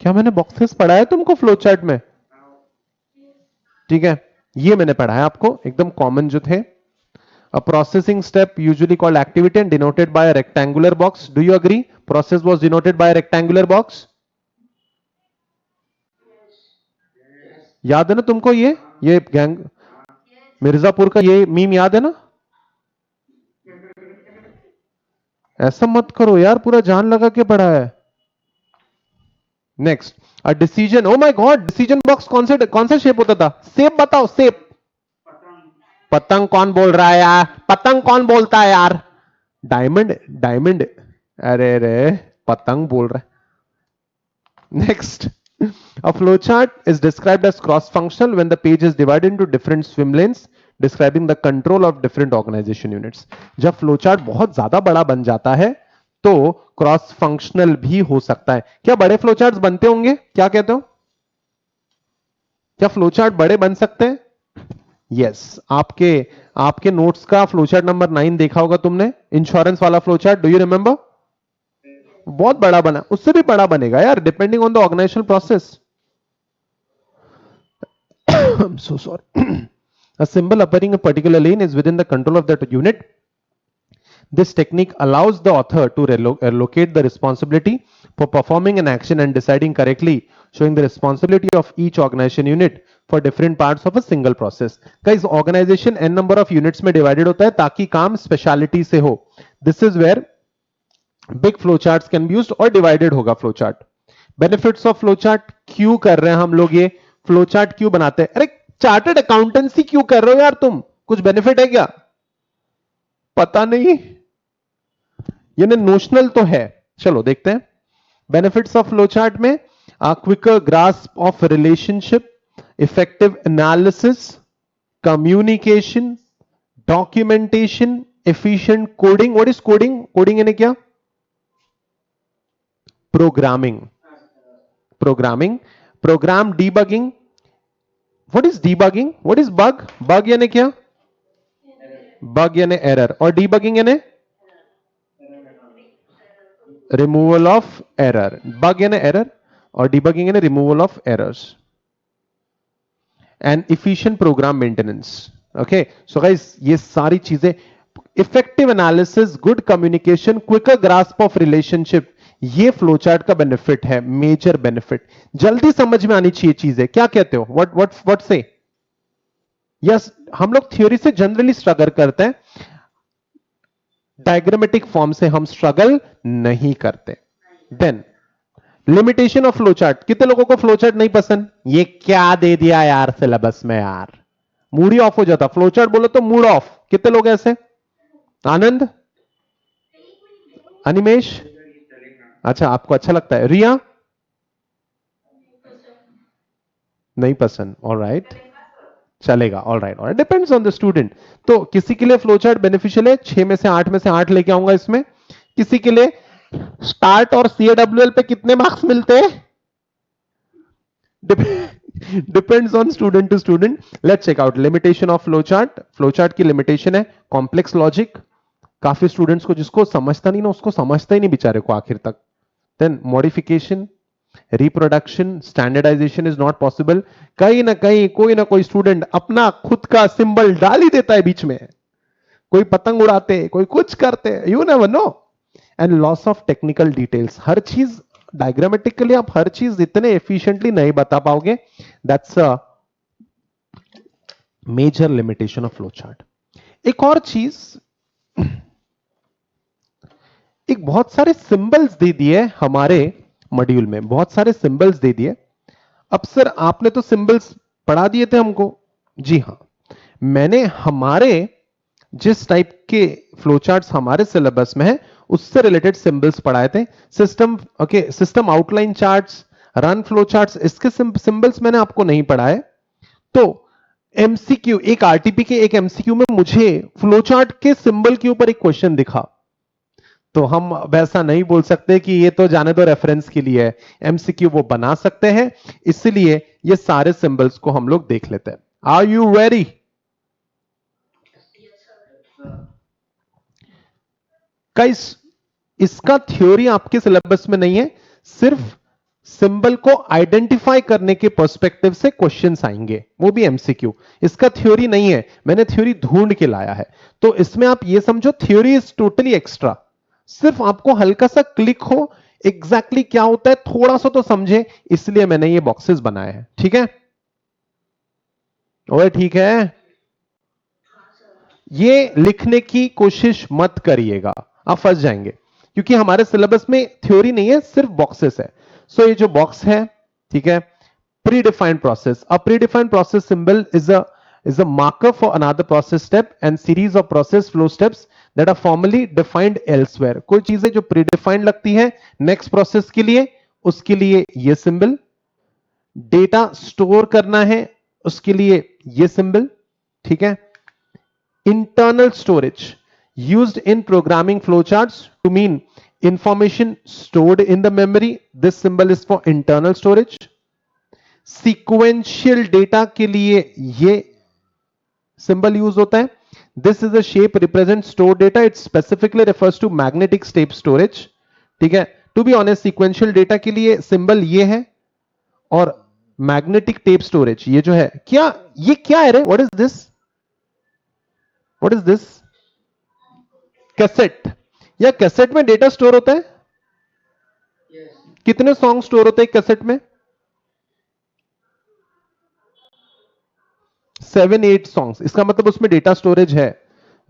क्या मैंने बॉक्सेस पढ़ा है तुमको फ्लो चार्ट में? ठीक है, ये मैंने पढ़ा है आपको, एकदम कॉमन जो थे। A processing step usually called activity and denoted by a rectangular box. Do you agree? Process was denoted by a rectangular box. याद है ना तुमको? ये गैंग मिर्जापुर का ये मीम याद है ना? ऐसा मत करो यार, पूरा जान लगा के पढ़ा है। Next, a decision. O my God, decision box कौन सा शेप होता था? शेप बताओ, शेप। पतंग कौन बोल रहा है यार? पतंग कौन बोलता है यार? Diamond, diamond. अरे रे, पतंग बोल रहा है। Next, a flowchart is described as cross-functional when the page is divided into different swim lanes describing the control of different organization units. जब flowchart बहुत ज्यादा बड़ा बन जाता है तो क्रॉस फंक्शनल भी हो सकता है। क्या बड़े फ्लोचार्ट्स बनते होंगे? क्या कहते हो? क्या फ्लोचार्ट बड़े बन सकते हैं? यस, आपके नोट्स का फ्लोचार्ट नंबर 9 देखा होगा तुमने, इंश्योरेंस वाला फ्लोचार्ट। Do you remember? बहुत बड़ा बना, उससे भी बड़ा बनेगा यार, depending on the organizational process. I'm so sorry. A symbol appearing in a particular lane is within the control of that unit. This technique allows the author to locate the responsibility for performing an action and deciding correctly, showing the responsibility of each organization unit for different parts of a single process. Guys, organization n number of units में divided होता है ताकि काम speciality से हो. This is where big flow chart can be used और डिवाइडेड होगा flow chart. Benefits of flow chart, क्यों कर रहे हैं हम लोग ये फ्लो चार्ट क्यों बनाते हैं? अरे चार्टर्ड अकाउंटेंसी क्यों कर रहे हो यार तुम? कुछ बेनिफिट है क्या? पता नहीं, यानी नोशनल तो है। चलो देखते हैं बेनिफिट्स ऑफ फ्लो चार्ट में। Quicker grasp of relationship, effective analysis, communication, documentation, efficient coding. What is coding? Coding यानी क्या? Programming. Programming, program debugging. What is debugging? What is bug? Bug यानी क्या? बग यानी एरर, और डीबगिंग यानी रिमूवल ऑफ एरर। बग यानी एरर और डीबगिंग यानी removal of errors and efficient program maintenance. Okay so guys, ये सारी चीजें, effective analysis, good communication, quicker grasp of relationship, ये फ्लोचार्ट का बेनिफिट है, मेजर बेनिफिट। जल्दी समझ में आनी चाहिए चीजें। क्या कहते हो? व्हाट से? यस, हम लोग थ्योरी से जनरली स्ट्रगल करते हैं, डायग्रामेटिक फॉर्म से हम स्ट्रगल नहीं करते। Then limitation of flowchart. कितने लोगों को फ्लोचार्ट नहीं पसंद? ये क्या दे दिया यार सिलेबस में यार, मूड ही ऑफ हो जाता। फ्लोचार्ट बोलो तो मूड ऑफ। कितने लोग ऐसे? आनंद, अनिमेश, अच्छा आपको अच्छा लगता है। रिया नहीं पसंद, ऑलराइट, चलेगा, alright alright, depends on the student. तो किसी के लिए फ्लोचार्ट बेनिफिशियल है, 6 में से 8 में से 8 लेके आऊंगा इसमें। किसी के लिए स्टार्ट और सीएडब्ल्यूएल पे कितने मार्क्स मिलते हैं? Depends on student to student. Let's check out limitation of flowchart. Flowchart की लिमिटेशन है कॉम्प्लेक्स लॉजिक। काफी स्टूडेंट्स को, जिसको समझता नहीं ना, उसको समझता ही नहीं बेचारे को आखिर तक। Then modification, reproduction, standardization is not possible. कहीं ना कहीं कोई ना कोई स्टूडेंट अपना खुद का सिंबल डाल ही देता है बीच में। कोई पतंग उड़ाते, कोई कुछ करते, you never know. And lots of technical details, हर चीज डायग्रामेटिकली आप हर चीज इतने एफिशिएंटली नहीं बता पाओगे। That's a major limitation of flow chart. एक और चीज, एक बहुत सारे सिंबल्स दे दिए हमारे मॉड्यूल में, बहुत सारे सिंबल्स दे दिए। अब सर आपने तो सिंबल्स पढ़ा दिए थे हमको। जी हां, मैंने हमारे जिस टाइप के फ्लोचार्ट्स हमारे सिलेबस में है उससे रिलेटेड सिंबल्स पढ़ाए थे। System, okay, system outline charts, run flow charts, इसके सिंबल्स मैंने आपको नहीं पढ़ाए। तो एमसीक्यू, एक आरटीपी के एक एमसीक्यू में मुझे फ्लोचार्ट के सिंबल के ऊपर एक क्वेश्चन दिखा, तो हम वैसा नहीं बोल सकते कि ये तो जाने दो रेफरेंस के लिए है। एमसीक्यू वो बना सकते हैं, इसलिए ये सारे सिंबल्स को हम लोग देख लेते हैं। Are you ready? गाइस, इसका थ्योरी आपके सिलेबस में नहीं है, सिर्फ सिंबल को आइडेंटिफाई करने के पर्सपेक्टिव से क्वेश्चंस आएंगे, वो भी एमसीक्यू। इसका थ्योरी नहीं है, मैंने थ्योरी ढूंढ के लाया है। तो इसमें आप ये समझो थ्योरी इज टोटली एक्स्ट्रा, सिर्फ आपको हल्का सा क्लिक हो एग्जैक्टली क्या होता है, थोड़ा सा तो समझे, इसलिए मैंने ये बॉक्सेस बनाए हैं। ठीक है? ओए ठीक है, ये लिखने की कोशिश मत करिएगा, आप फंस जाएंगे, क्योंकि हमारे सिलेबस में थ्योरी नहीं है, सिर्फ बॉक्सेस है। सो ये जो बॉक्स है, ठीक है, pre defined process. A pre defined process symbol is a marker for another process step and series of process flow steps that are formally defined elsewhere। कोई चीजें जो प्रीडिफाइंड लगती है नेक्स्ट प्रोसेस के लिए, उसके लिए ये सिंबल। डेटा स्टोर करना है, उसके लिए ये सिंबल। ठीक है? Internal storage used in programming flowcharts to mean information stored in the memory. This symbol is for internal storage. Sequential data के लिए ये symbol यूज होता है. This is a shape represents stored data. It specifically refers to magnetic tape storage. ठीक है? To be honest, sequential data के लिए symbol ये है, और मैग्नेटिक टेप स्टोरेज ये जो है, क्या ये क्या है रे? What is this? What is this? Cassette. या कैसेट में डेटा स्टोर होता है? कितने सॉन्ग स्टोर होते हैं कैसेट में? 7-8 सॉन्ग्स। इसका मतलब उसमें डेटा स्टोरेज है।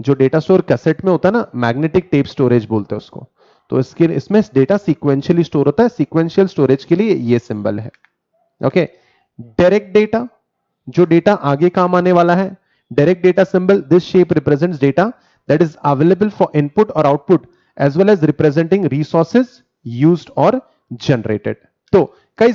जो डेटा स्टोर कैसेट में होता है ना, मैग्नेटिक टेप स्टोरेज बोलते हैं उसको। तो इसमें डेटा सीक्वेंशियली स्टोर होता है, सीक्वेंशियल स्टोरेज के लिए ये सिंबल है। ओके, डायरेक्ट डेटा, जो डेटा आगे काम आने वाला है, direct data symbol, this shape represents data that is available for input और output as well as representing resources used और जनरेटेड। तो कई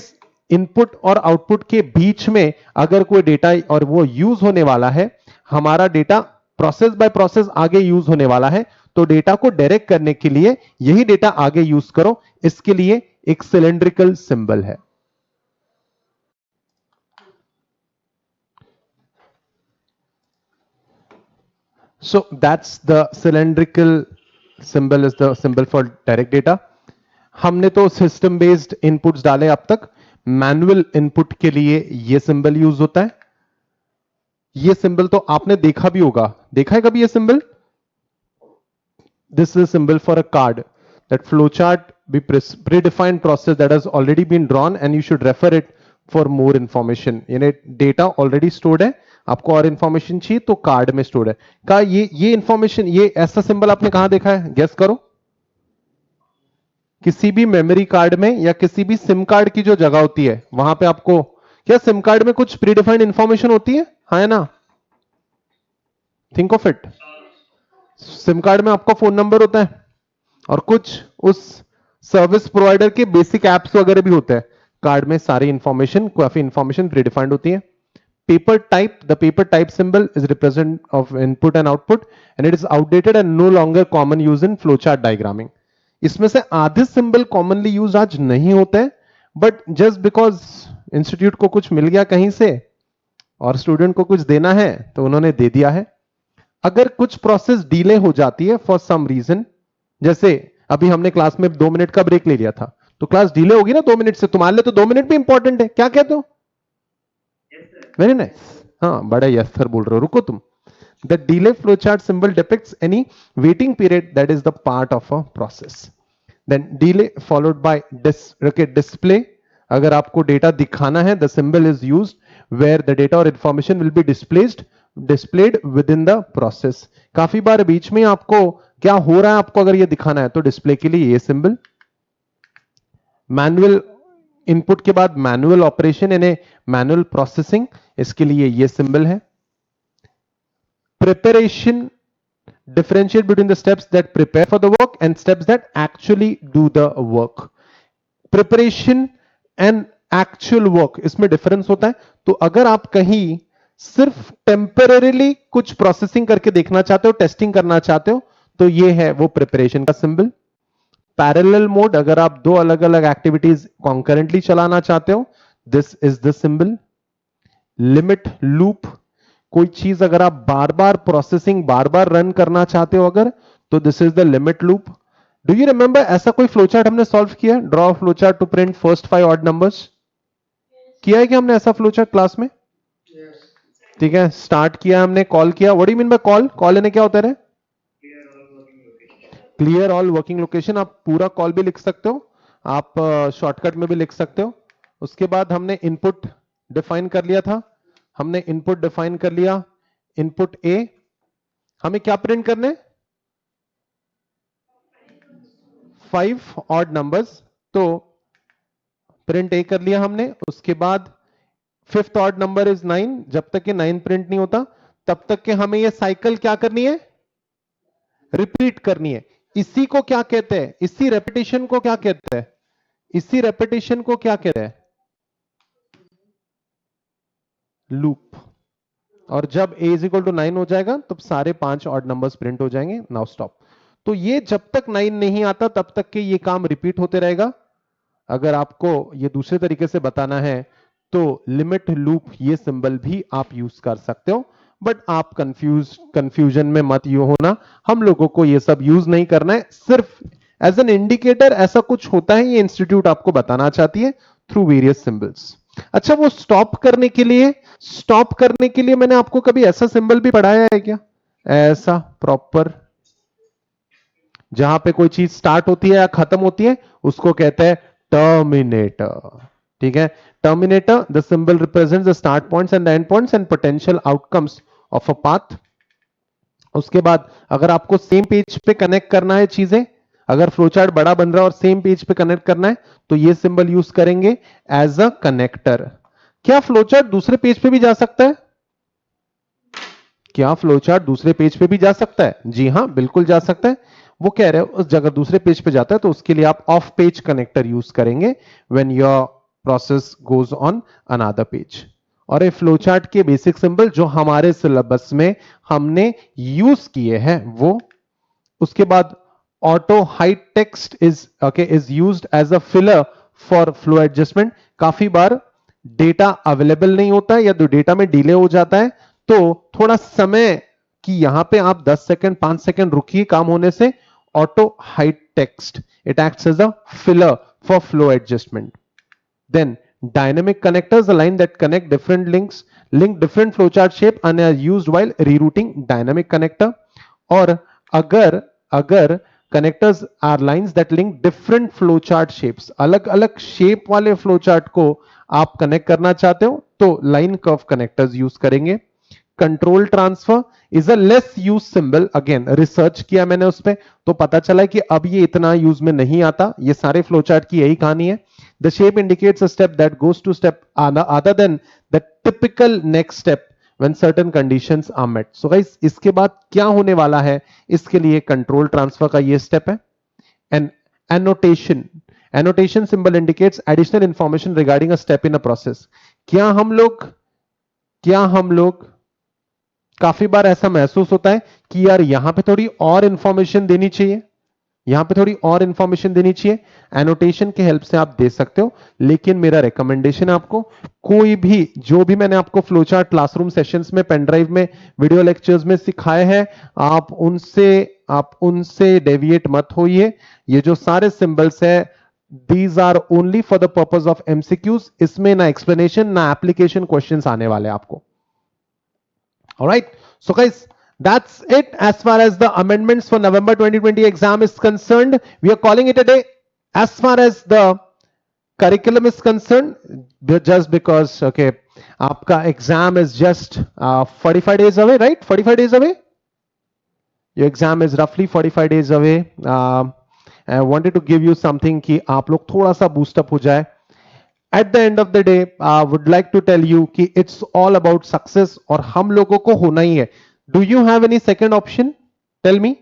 इनपुट और आउटपुट के बीच में अगर कोई डेटा और वो यूज होने वाला है, हमारा डेटा प्रोसेस बाय प्रोसेस आगे यूज होने वाला है, तो डेटा को डायरेक्ट करने के लिए यही डेटा आगे यूज करो, इसके लिए एक सिलेंड्रिकल सिंबल है। So that's the cylindrical symbol is the symbol for direct data. हमने तो सिस्टम बेस्ड इनपुट्स डाले अब तक, मैनुअल इनपुट के लिए ये सिंबल यूज होता है। ये सिंबल तो आपने देखा भी होगा, देखा है कभी ये symbol? This is a symbol for a card. That flowchart be predefined process that has already been drawn and you should refer it for more information. यानी डेटा ऑलरेडी स्टोर्ड है, आपको और इंफॉर्मेशन चाहिए तो कार्ड में स्टोर्ड है। का ये इंफॉर्मेशन, ये ऐसा सिंबल आपने कहां देखा है? गेस करो। किसी भी मेमोरी कार्ड में या किसी भी सिम कार्ड की जो जगह होती है वहां पे आपको, क्या सिम कार्ड में कुछ प्रीडिफाइंड इंफॉर्मेशन होती है? हाँ है ना? Think of it. SIM card में आपका फोन नंबर होता है और कुछ उस सर्विस प्रोवाइडर के बेसिक एप्स वगैरह भी होते हैं। कार्ड में सारी इंफॉर्मेशन, काफी इंफॉर्मेशन प्रीडिफाइंड होती है। Paper type, the paper type symbol is represent of input and output and it is outdated and no longer common use in flowchart diagramming. इसमें से आधे सिंबल कॉमनली यूज आज नहीं होते हैं, बट जस्ट बिकॉज इंस्टीट्यूट को कुछ मिल गया कहीं से और स्टूडेंट को कुछ देना है तो उन्होंने दे दिया है। अगर कुछ प्रोसेस डिले हो जाती है फॉर सम रीजन, जैसे अभी हमने क्लास में 2 मिनट का ब्रेक ले लिया था, तो क्लास डिले होगी ना 2 मिनट से, तुम्हारे लिए तो 2 मिनट भी इंपॉर्टेंट है, क्या कहते हो? वेरी नाइस, हाँ बड़ा यस सर बोल रहे हो, रुको तुम। The delay flow chart symbol depicts any waiting period that is the part of a process. Then delay followed by display, अगर आपको डेटा दिखाना है the symbol is used where the data और information will be displayed within the process. काफी बार बीच में आपको क्या हो रहा है आपको अगर ये दिखाना है तो डिस्प्ले के लिए ये सिंबल। मैनुअल इनपुट के बाद मैनुअल ऑपरेशन यानी मैनुअल प्रोसेसिंग, इसके लिए ये सिंबल है। Preparation, differentiate between the steps that prepare for the work and steps that actually do the work. Preparation and actual work, इसमें डिफरेंस होता है। तो अगर आप कहीं सिर्फ टेम्पररीली कुछ प्रोसेसिंग करके देखना चाहते हो, टेस्टिंग करना चाहते हो, तो ये है वो प्रिपरेशन का सिंबल। पैरेलल मोड, अगर आप दो अलग अलग एक्टिविटीज कॉन्करेंटली चलाना चाहते हो, this is the symbol. Limit loop, कोई चीज अगर आप बार बार प्रोसेसिंग बार बार रन करना चाहते हो अगर, तो this is the limit loop. Do you remember ऐसा कोई फ्लोचार्ट हमने सॉल्व किया? Draw flowchart to print first 5 odd numbers, किया है क्या हमने ऐसा फ्लोचार्ट क्लास में? ठीक है, स्टार्ट किया हमने, कॉल किया। What do you mean bye call? Call यानी क्या होता है? Clear all working location. आप पूरा कॉल भी लिख सकते हो, आप शॉर्टकट में भी लिख सकते हो। उसके बाद हमने इनपुट डिफाइन कर लिया था, हमने इनपुट डिफाइन कर लिया। इनपुट ए, हमें क्या प्रिंट करने? 5 ऑड नंबर्स, तो प्रिंट ए कर लिया हमने। उसके बाद 5th ऑड नंबर इज 9, जब तक कि 9 प्रिंट नहीं होता तब तक के हमें ये साइकिल क्या करनी है? रिपीट करनी है। इसी को क्या कहते हैं? इसी रेपिटेशन को क्या कहते हैं? इसी रेपिटेशन को क्या कहते हैं? लूप। और जब a इज इक्वल टू 9 हो जाएगा तब सारे 5 ऑड नंबर्स प्रिंट हो जाएंगे। Now stop. तो ये जब तक 9 नहीं आता तब तक के ये काम रिपीट होते रहेगा। अगर आपको ये दूसरे तरीके से बताना है तो लिमिट लूप ये सिंबल भी आप यूज कर सकते हो, बट आप कंफ्यूजन में मत यू होना, हम लोगों को ये सब यूज नहीं करना है, सिर्फ एज एन इंडिकेटर ऐसा कुछ होता है, ये इंस्टीट्यूट आपको बताना चाहती है थ्रू वेरियस सिंबल्स। अच्छा, वो स्टॉप करने के लिए मैंने आपको कभी ऐसा सिंबल भी पढ़ाया है क्या? ऐसा प्रॉपर, जहां पे कोई चीज स्टार्ट होती है या खत्म होती है उसको कहते हैं टर्मिनेटर। ठीक है, terminator, the symbol represents the start points and and points and potential outcomes of a path. उसके बाद अगर आपको सेम पेज पे कनेक्ट करना है चीजें, अगर फ्लो चार्ट बड़ा बन रहा है और सेम पेज पे कनेक्ट करना है तो ये सिंबल यूज करेंगे एज अ कनेक्टर। क्या फ्लो चार्ट दूसरे पेज पे भी जा सकता है? क्या फ्लो चार्ट दूसरे पेज पे भी जा सकता है? जी हां, बिल्कुल जा सकता है। वो कह रहे हैं उस जगह दूसरे पेज पे जाता है तो उसके लिए आप ऑफ पेज कनेक्टर यूज करेंगे when your process goes on another page. और ये फ्लो चार्ट के बेसिक सिंबल जो हमारे सिलेबस में हमने यूज किए हैं वो। उसके बाद auto height text is used as a filler for flow adjustment. काफी बार डेटा अवेलेबल नहीं होता है या तो डेटा में डिले हो जाता है तो थोड़ा समय कि यहां पे आप 10 सेकंड 5 सेकंड रुकिए काम होने से। Auto height text it acts as a filler for flow adjustment. Then dynamic connectors, the line that connect different links, link different flowchart shape and are used while rerouting dynamic connector. और अगर अगर connectors are lines that link different flowchart shapes, अलग अलग शेप वाले flowchart को आप कनेक्ट करना चाहते हो तो लाइन कर्व कनेक्टर्स यूज करेंगे। Control transfer is a less use symbol. Again research किया मैंने उस पर तो पता चला कि अब ये इतना यूज में नहीं आता। ये सारे फ्लोचार्ट की यही कहानी है। The shape indicates a step that goes to step other than the typical next step when certain conditions are met. So guys इसके बाद क्या होने वाला है इसके लिए कंट्रोल ट्रांसफर का ये स्टेप है। And annotation annotation symbol indicates additional information regarding a step in a process। क्या हम लोग काफी बार ऐसा महसूस होता है कि यार यहां पे थोड़ी और इंफॉर्मेशन देनी चाहिए, यहां पे थोड़ी और इंफॉर्मेशन देनी चाहिए। एनोटेशन की हेल्प से आप दे सकते हो लेकिन मेरा रिकमेंडेशन है आपको कोई भी जो भी मैंने आपको फ्लोचार्ट क्लासरूम सेशंस में पेन ड्राइव में वीडियो लेक्चर्स में सिखाए हैं आप उनसे डेविएट मत होइए। ये जो सारे सिंबल्स है these are only for the purpose of MCQs. इसमें ना एक्सप्लेनेशन ना एप्लीकेशन क्वेश्चंस आने वाले आपको। All right. So guys, that's it as far as the amendments for November 2020 exam is concerned. We are calling it a day. As far as the curriculum is concerned, just because, okay, आपका exam is just 45 days away, right? 45 days away. Your exam is roughly 45 days away. I wanted to give you something कि आप लोग थोड़ा सा boost up हो जाए। At the end of the day would like to tell you कि इट्स ऑल अबाउट सक्सेस और हम लोगों को होना ही है। Do you have any second option? Tell me.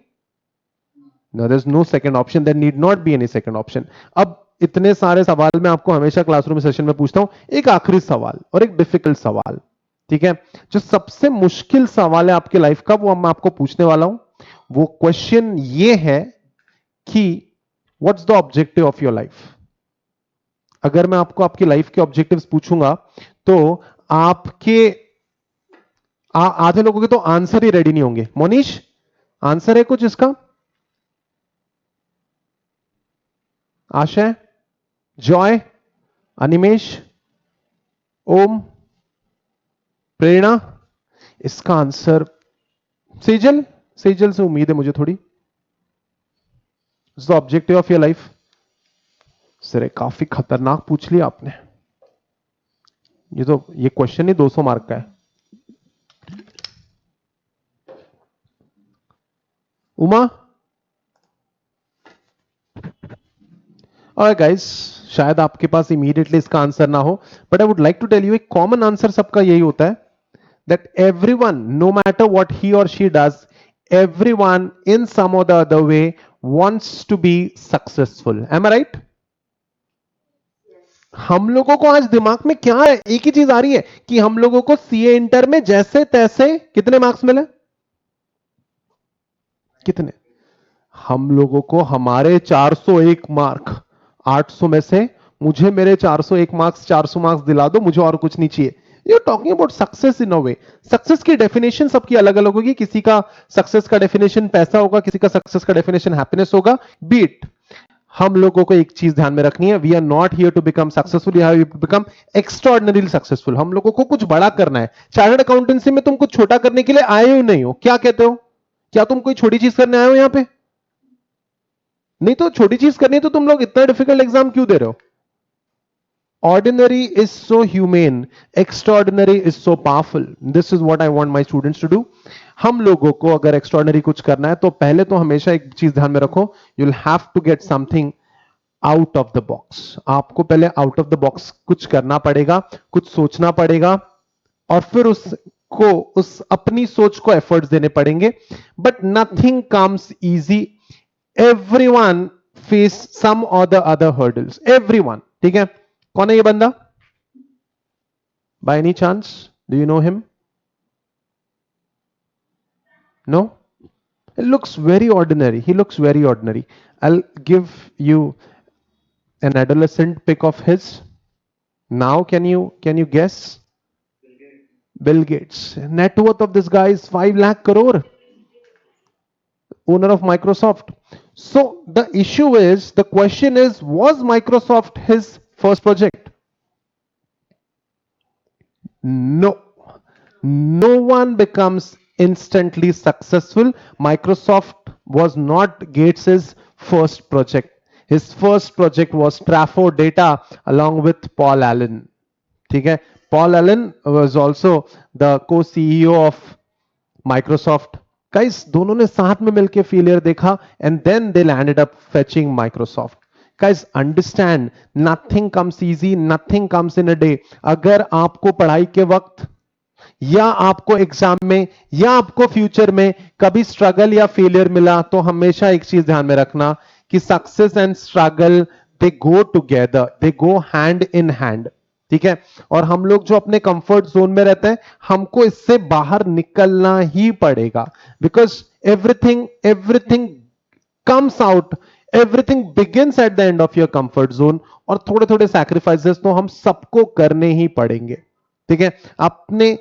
No there is no second option, there need not be any second option. अब इतने सारे सवाल मैं आपको हमेशा क्लासरूम सेशन में पूछता हूं। एक आखिरी सवाल और एक डिफिकल्ट सवाल, ठीक है? जो सबसे मुश्किल सवाल है आपकी लाइफ का वो मैं आपको पूछने वाला हूं। वो क्वेश्चन ये है कि what's the objective of your life? अगर मैं आपको आपकी लाइफ के ऑब्जेक्टिव्स पूछूंगा तो आपके आधे लोगों के तो आंसर ही रेडी नहीं होंगे। मोनीश, आंसर है कुछ इसका? आशय, जॉय, अनिमेश, ओम, प्रेरणा, इसका आंसर सेजल। सेजल से उम्मीद है मुझे थोड़ी। The objective of your life? Sir काफी खतरनाक पूछ लिया आपने। ये क्वेश्चन ही 200 मार्क का है। उमा, और गाइस शायद आपके पास इमीडिएटली इसका आंसर ना हो but I would like to tell you एक कॉमन आंसर सबका यही होता है that everyone no matter what he और she does everyone in some और the other way wants to be successful. Am I right? हम लोगों को आज दिमाग में क्या है, एक ही चीज आ रही है कि हम लोगों को सीए इंटर में जैसे तैसे कितने मार्क्स मिले? कितने? हम लोगों को हमारे 401 मार्क 800 में से मुझे मेरे 401 मार्क्स 400 मार्क्स दिला दो, मुझे और कुछ नहीं चाहिए। You are talking about success in a way. Success की डेफिनेशन सबकी अलग अलग होगी। किसी का सक्सेस का डेफिनेशन पैसा होगा, किसी का सक्सेस का डेफिनेशन हैप्पीनेस होगा। बीट हम लोगों को एक चीज ध्यान में रखनी है, we are not here to become successful, we have to become extraordinary successful. हम लोगों को कुछ बड़ा करना है। चार्टर्ड अकाउंटेंसी में तुम कुछ छोटा करने के लिए आए हो नहीं हो, क्या कहते हो? क्या तुम कोई छोटी चीज करने आए हो यहां पे? नहीं तो छोटी चीज करनी है तो तुम लोग इतना डिफिकल्ट एग्जाम क्यों दे रहे हो? Ordinary is so humane, extraordinary is so powerful. This is what I want my students to do. हम लोगों को अगर extraordinary कुछ करना है तो पहले तो हमेशा एक चीज ध्यान में रखो, you'll have to get something out of the box. आपको पहले आउट ऑफ द बॉक्स कुछ करना पड़ेगा, कुछ सोचना पड़ेगा और फिर उसको उस अपनी सोच को एफर्ट्स देने पड़ेंगे. But nothing comes easy. Everyone face some और द अदर हर्डल्स. एवरीवन. ठीक है. कौन है ये बंदा? By any chance do you know him? No. It looks very ordinary. He looks very ordinary. I'll give you an adolescent pic of his. Now can you guess? Bill Gates. Net worth of this guy is 5 lakh crore. Owner of Microsoft. So the issue is, the question is, was Microsoft his first project? No. No one becomes instantly successful. Microsoft was not Gates's first project. His first project was Trafford Data along with Paul Allen. ठीक है. Paul Allen was also the co-CEO of Microsoft. Guys, दोनों ने साथ में मिलकर फेलियर देखा and then they landed up fetching Microsoft. Guys, understand, nothing comes easy, nothing comes in a day. अगर आपको पढ़ाई के वक्त या आपको एग्जाम में या आपको फ्यूचर में कभी स्ट्रगल या फेलियर मिला तो हमेशा एक चीज ध्यान में रखना कि success and struggle they go together, they go hand in hand. ठीक है. और हम लोग जो अपने कंफर्ट जोन में रहते हैं, हमको इससे बाहर निकलना ही पड़ेगा. Because everything comes out, everything begins at the end of your comfort zone. और थोड़े थोड़े सैक्रिफाइसेस तो हम सबको करने ही पड़ेंगे. ठीक है. अपने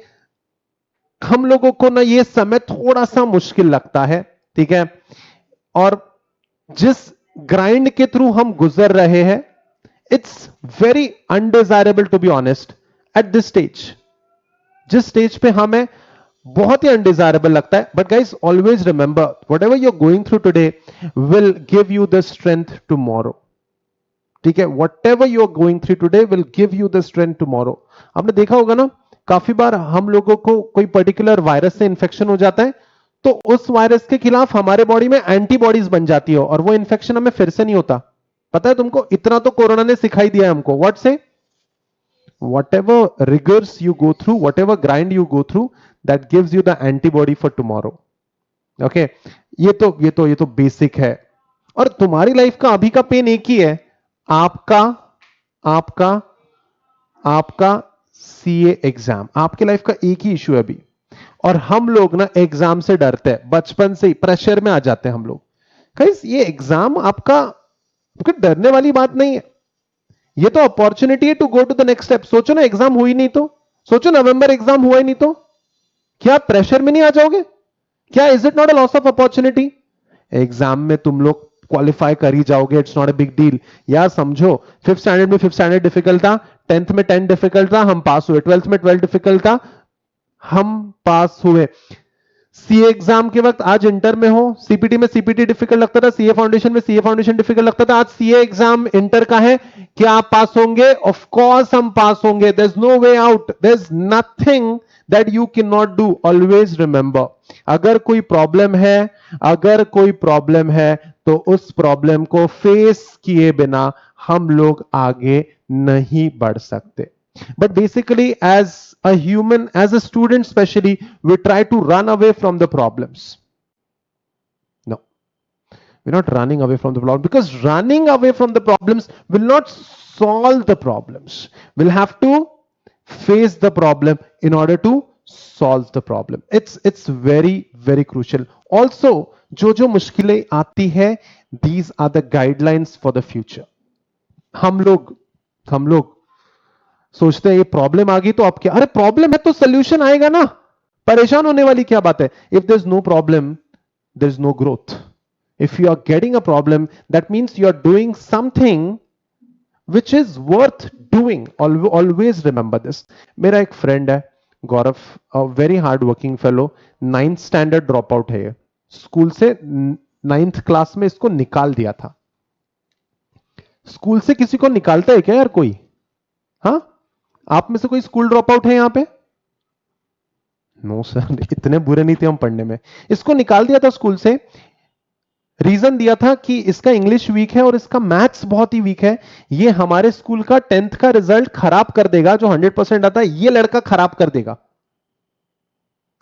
हम लोगों को ना ये समय थोड़ा सा मुश्किल लगता है. ठीक है. और जिस ग्राइंड के थ्रू हम गुजर रहे हैं, it's very undesirable to be honest at this stage. जिस स्टेज पे हमें बहुत ही अनडिजायरेबल लगता है. But guys, always remember, whatever you are going through today will give you the strength tomorrow. ठीक है. Whatever you are going through today will give you the strength tomorrow. आपने देखा होगा ना, काफी बार हम लोगों को कोई पर्टिकुलर वायरस से इंफेक्शन हो जाता है तो उस वायरस के खिलाफ हमारे बॉडी में एंटीबॉडीज बन जाती हो और वो इंफेक्शन हमें फिर से नहीं होता. पता है तुमको? इतना तो कोरोना ने सिखाई दिया है हमको. व्हाट से? whatever rigors you go through, whatever grind you go through, that gives you the antibody for tomorrow. Okay, ये तो बेसिक है. और तुम्हारी लाइफ का अभी का पेन एक ही है, आपका आपका आपका सीए एग्जाम. आपके लाइफ का एक ही इशू है अभी. और हम लोग ना एग्जाम से डरते हैं, बचपन से ही प्रेशर में आ जाते हैं हम लोग. गाइस, ये एग्जाम आपका डरने वाली बात नहीं है. ये तो अपॉर्चुनिटी है to go to the next step. सोचो ना, एग्जाम हुई नहीं तो, सोचो नवंबर एग्जाम हुआ ही नहीं तो क्या आप प्रेशर में नहीं आ जाओगे? क्या is it not a loss of opportunity? Exam में तुम लोग क्वालिफाई कर ही जाओगे, it's not a big deal. यार समझो, 5th स्टैंडर्ड में 5th स्टैंडर्ड डिफिकल्ट था, 10th में 10 डिफिकल्ट था, हम पास हुए. 12th में 12 डिफिकल्ट था, हम पास हुए. सीए एग्जाम के वक्त आज इंटर में हो, सीपीटी में सीपीटी डिफिकल्ट लगता था, सीए फाउंडेशन में सीए फाउंडेशन डिफिकल्ट लगता था. आज सीए एग्जाम इंटर का है, क्या आप पास होंगे? ऑफ कोर्स हम पास होंगे. There is no way out, there is nothing that you can not do. Always remember, अगर कोई प्रॉब्लम है, अगर कोई प्रॉब्लम है तो उस प्रॉब्लम को फेस किए बिना हम लोग आगे नहीं बढ़ सकते. But basically, as a human, as a student especially, we try to run away from the problems. No, we're not running away from the problem, because running away from the problems will not solve the problems. We'll have to face the problem in order to solve the problem. It's very very crucial. Also, जो मुश्किलें आती है, these are the guidelines for the future. हम लोग सोचते हैं ये प्रॉब्लम आ गई तो अब क्या? अरे प्रॉब्लम है तो सोल्यूशन आएगा ना, परेशान होने वाली क्या बात है? If there is no problem, there is no growth. If you are getting a problem, that means you are doing something which is worth doing. Always remember this. मेरा एक फ्रेंड है Gaurav, very hard working fellow, 9th standard drop out है. स्कूल से 9th क्लास में इसको निकाल दिया था. स्कूल से किसी को निकालता है क्या यार कोई? हाँ, आप में से कोई स्कूल ड्रॉप आउट है यहां पे? नो सर, इतने बुरे नहीं थे हम पढ़ने में। इसको निकाल दिया था स्कूल से, रीजन दिया था कि इसका इंग्लिश वीक है और इसका मैथ्स बहुत ही वीक है, ये हमारे स्कूल का 10th का रिजल्ट खराब कर देगा, जो 100% आता है ये लड़का खराब कर देगा,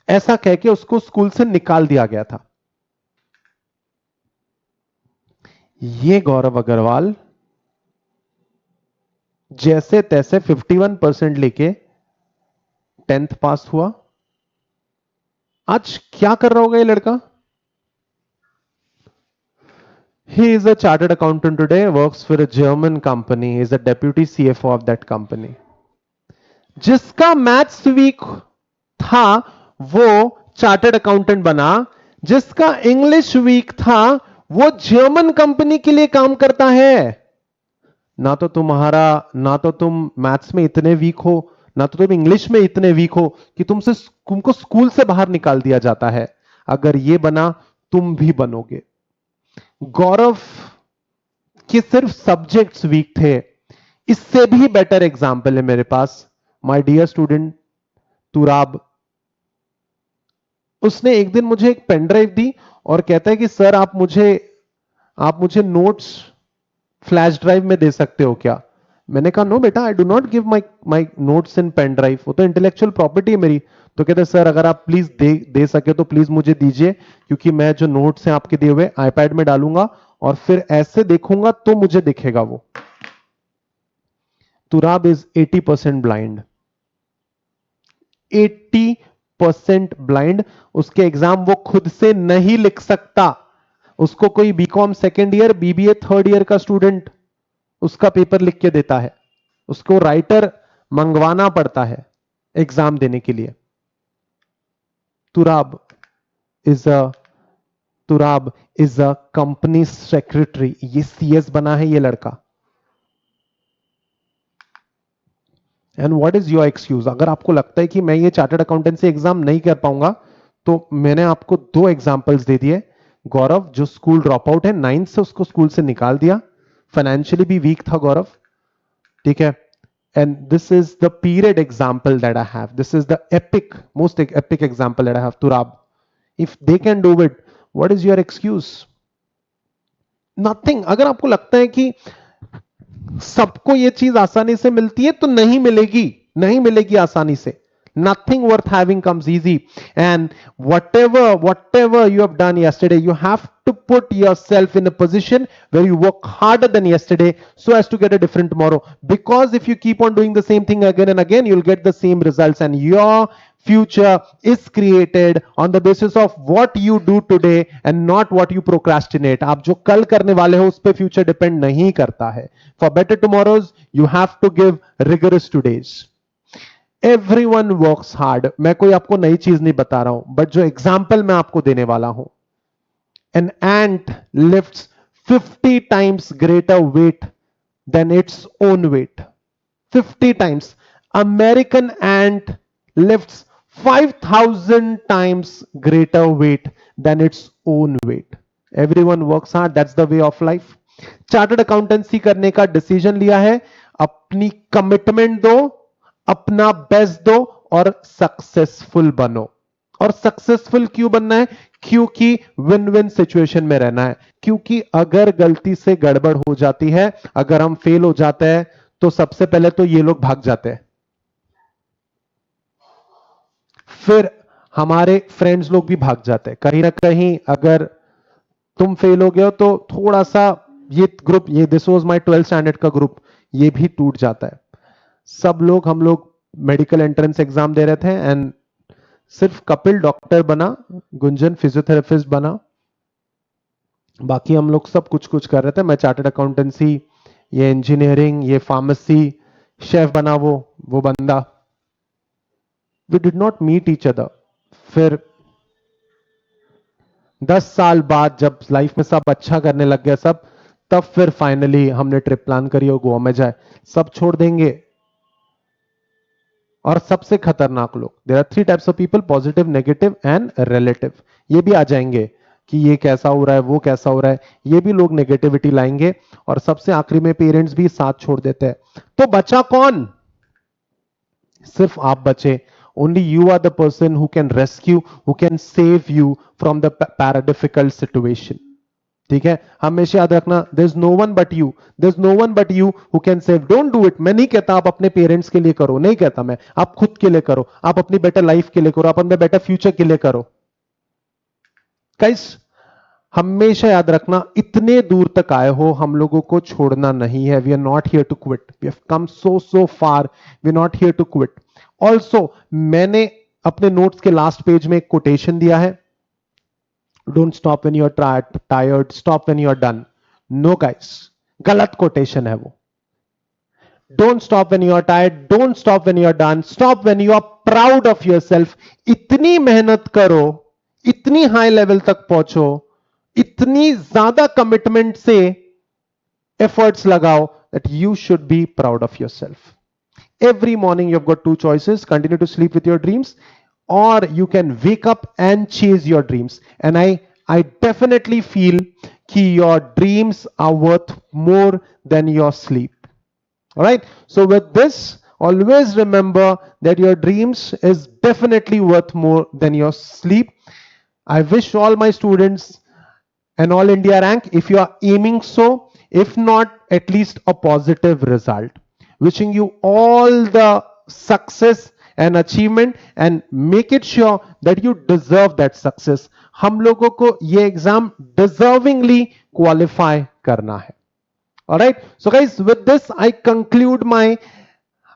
ऐसा कह के उसको स्कूल से निकाल दिया गया था। ये गौरव अग्रवाल जैसे तैसे 51% लेके 10th पास हुआ। आज क्या कर रहा होगा ये लड़का? He is a chartered accountant today, works for a German company, he is a deputy CFO of that company. जिसका मैथ्स वीक था वो चार्टर्ड अकाउंटेंट बना, जिसका इंग्लिश वीक था वो जर्मन कंपनी के लिए काम करता है। ना तो तुम मैथ्स में इतने वीक हो, ना तो तुम इंग्लिश में इतने वीक हो कि तुमको स्कूल से बाहर निकाल दिया जाता है। अगर ये बना, तुम भी बनोगे। गौरव के सिर्फ सब्जेक्ट्स वीक थे। इससे भी बेटर एग्जाम्पल है मेरे पास, माय डियर स्टूडेंट तुराब। उसने एक दिन मुझे एक पेन ड्राइव दी और कहता है कि सर आप मुझे नोट्स फ्लैश ड्राइव में दे सकते हो क्या? मैंने कहा नो बेटा, I do not give my notes in pen drive, वो तो इंटेलेक्चुअल प्रॉपर्टी है मेरी। तो कहते सर अगर आप प्लीज दे सके तो प्लीज मुझे दीजिए, क्योंकि मैं जो नोट्स हैं आपके दिए हुए आईपैड में डालूंगा और फिर ऐसे देखूंगा तो मुझे दिखेगा वो। Turab is 80% blind, 80% blind. उसके एग्जाम वो खुद से नहीं लिख सकता। उसको कोई BCom second year, BBA third year का स्टूडेंट उसका पेपर लिख के देता है। उसको राइटर मंगवाना पड़ता है एग्जाम देने के लिए। Turab is a Turab is a company secretary. ये सीएस बना है ये लड़का। And what is your excuse? अगर आपको लगता है कि मैं ये चार्टर्ड अकाउंटेंसी एग्जाम नहीं कर पाऊंगा, तो मैंने आपको दो एग्जांपल्स दे दिए। गौरव जो स्कूल ड्रॉप आउट है, 9th से उसको स्कूल से निकाल दिया, फाइनेंशियली भी वीक था गौरव, ठीक है। And this is the period example that I have, this is the epic, most epic example that I have. Turab, if they can do it, what is your excuse? Nothing. अगर आपको लगता है कि सबको ये चीज आसानी से मिलती है, तो नहीं मिलेगी, नहीं मिलेगी आसानी से। Nothing worth having comes easy. And whatever you have done yesterday, you have to put yourself in a position where you work harder than yesterday so as to get a different tomorrow. Because if you keep on doing the same thing again and again, you'll get the same results, and your future is created on the basis of what you do today and not what you procrastinate. आप जो कल करने वाले हो उस पे फ्यूचर डिपेंड नहीं करता है। For better tomorrows, you have to give rigorous todays. Everyone works hard. मैं कोई आपको नई चीज नहीं बता रहा हूं, बट जो एग्जाम्पल मैं आपको देने वाला हूं, an ant lifts 50 times greater weight than its own weight. 50 times. American ant lifts 5000 times greater weight than its own weight. Everyone works hard, that's the way of life. Chartered accountancy करने का डिसीजन लिया है, अपनी कमिटमेंट दो, अपना बेस्ट दो और सक्सेसफुल बनो। और सक्सेसफुल क्यों बनना है? क्योंकि विन विन सिचुएशन में रहना है। क्योंकि अगर गलती से गड़बड़ हो जाती है, अगर हम फेल हो जाते हैं, तो सबसे पहले तो ये लोग भाग जाते हैं, फिर हमारे फ्रेंड्स लोग भी भाग जाते हैं। कहीं ना कहीं अगर तुम फेल हो गए हो तो थोड़ा सा ये ग्रुप, ये this was my 12th standard का ग्रुप, ये भी टूट जाता है। सब लोग, हम लोग मेडिकल एंट्रेंस एग्जाम दे रहे थे, एंड सिर्फ कपिल डॉक्टर बना, गुंजन फिजियोथेरेपिस्ट बना, बाकी हम लोग सब कुछ कुछ कर रहे थे। मैं चार्टर्ड अकाउंटेंसी, ये इंजीनियरिंग, ये फार्मेसी, शेफ बना वो बंदा। We did not meet each other. फिर 10 साल बाद जब लाइफ में सब अच्छा करने लग गए सब, तब फिर फाइनली हमने ट्रिप प्लान करी और गोवा में जाए। सब छोड़ देंगे। और सबसे खतरनाक लोग, there are 3 types of people, positive, negative and relative. ये भी आ जाएंगे कि ये कैसा हो रहा है, वो कैसा हो रहा है, ये भी लोग नेगेटिविटी लाएंगे। और सबसे आखिरी में पेरेंट्स भी साथ छोड़ देते हैं। तो बचा कौन? सिर्फ आप बचे. Only you are the person who can rescue, who can save you from the para situation. ठीक है, हमेशा याद रखना, there is no one but you, there is no one but you who can save. Don't do it. मैं नहीं कहता आप अपने पेरेंट्स के लिए करो, नहीं कहता मैं, आप खुद के लिए करो, आप अपनी बेटर लाइफ के लिए करो, आप अपने बेटर फ्यूचर के लिए करो. गाइस, हमेशा याद रखना, इतने दूर तक आए हो, हम लोगों को छोड़ना नहीं है. We are not here to quit. We have come so far. We are not here to quit. Also मैंने अपने नोट्स के लास्ट पेज में एक कोटेशन दिया है. Don't stop when you are tired, stop when you are done. No guys, गलत कोटेशन है वो. Don't stop when you are tired, don't stop when you are done, stop when you are proud of yourself. इतनी मेहनत करो, इतनी हाई लेवल तक पहुंचो, इतनी ज्यादा कमिटमेंट से एफर्ट्स लगाओ that you should be proud of yourself. Every morning you've got two choices: continue to sleep with your dreams, or you can wake up and chase your dreams. And I definitely feel कि your dreams are worth more than your sleep. All right, so with this, always remember that your dreams is definitely worth more than your sleep. I wish all my students an all India rank if you are aiming so, if not, at least a positive result. Wishing you all the success and achievement, and make it sure that you deserve that success. हम लोगों को ये एग्जाम deservingly qualify करना है. All right, so guys, with this I conclude my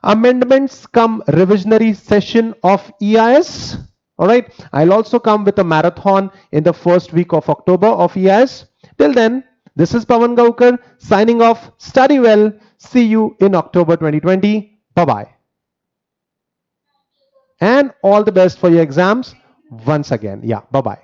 amendments come revisionary session of EIS. All right, I'll also come with a marathon in the first week of October of EIS. Till then, this is Pawan Gaukar signing off. Study well. See you in October 2020. Bye bye. And all the best for your exams once again. Yeah, bye bye.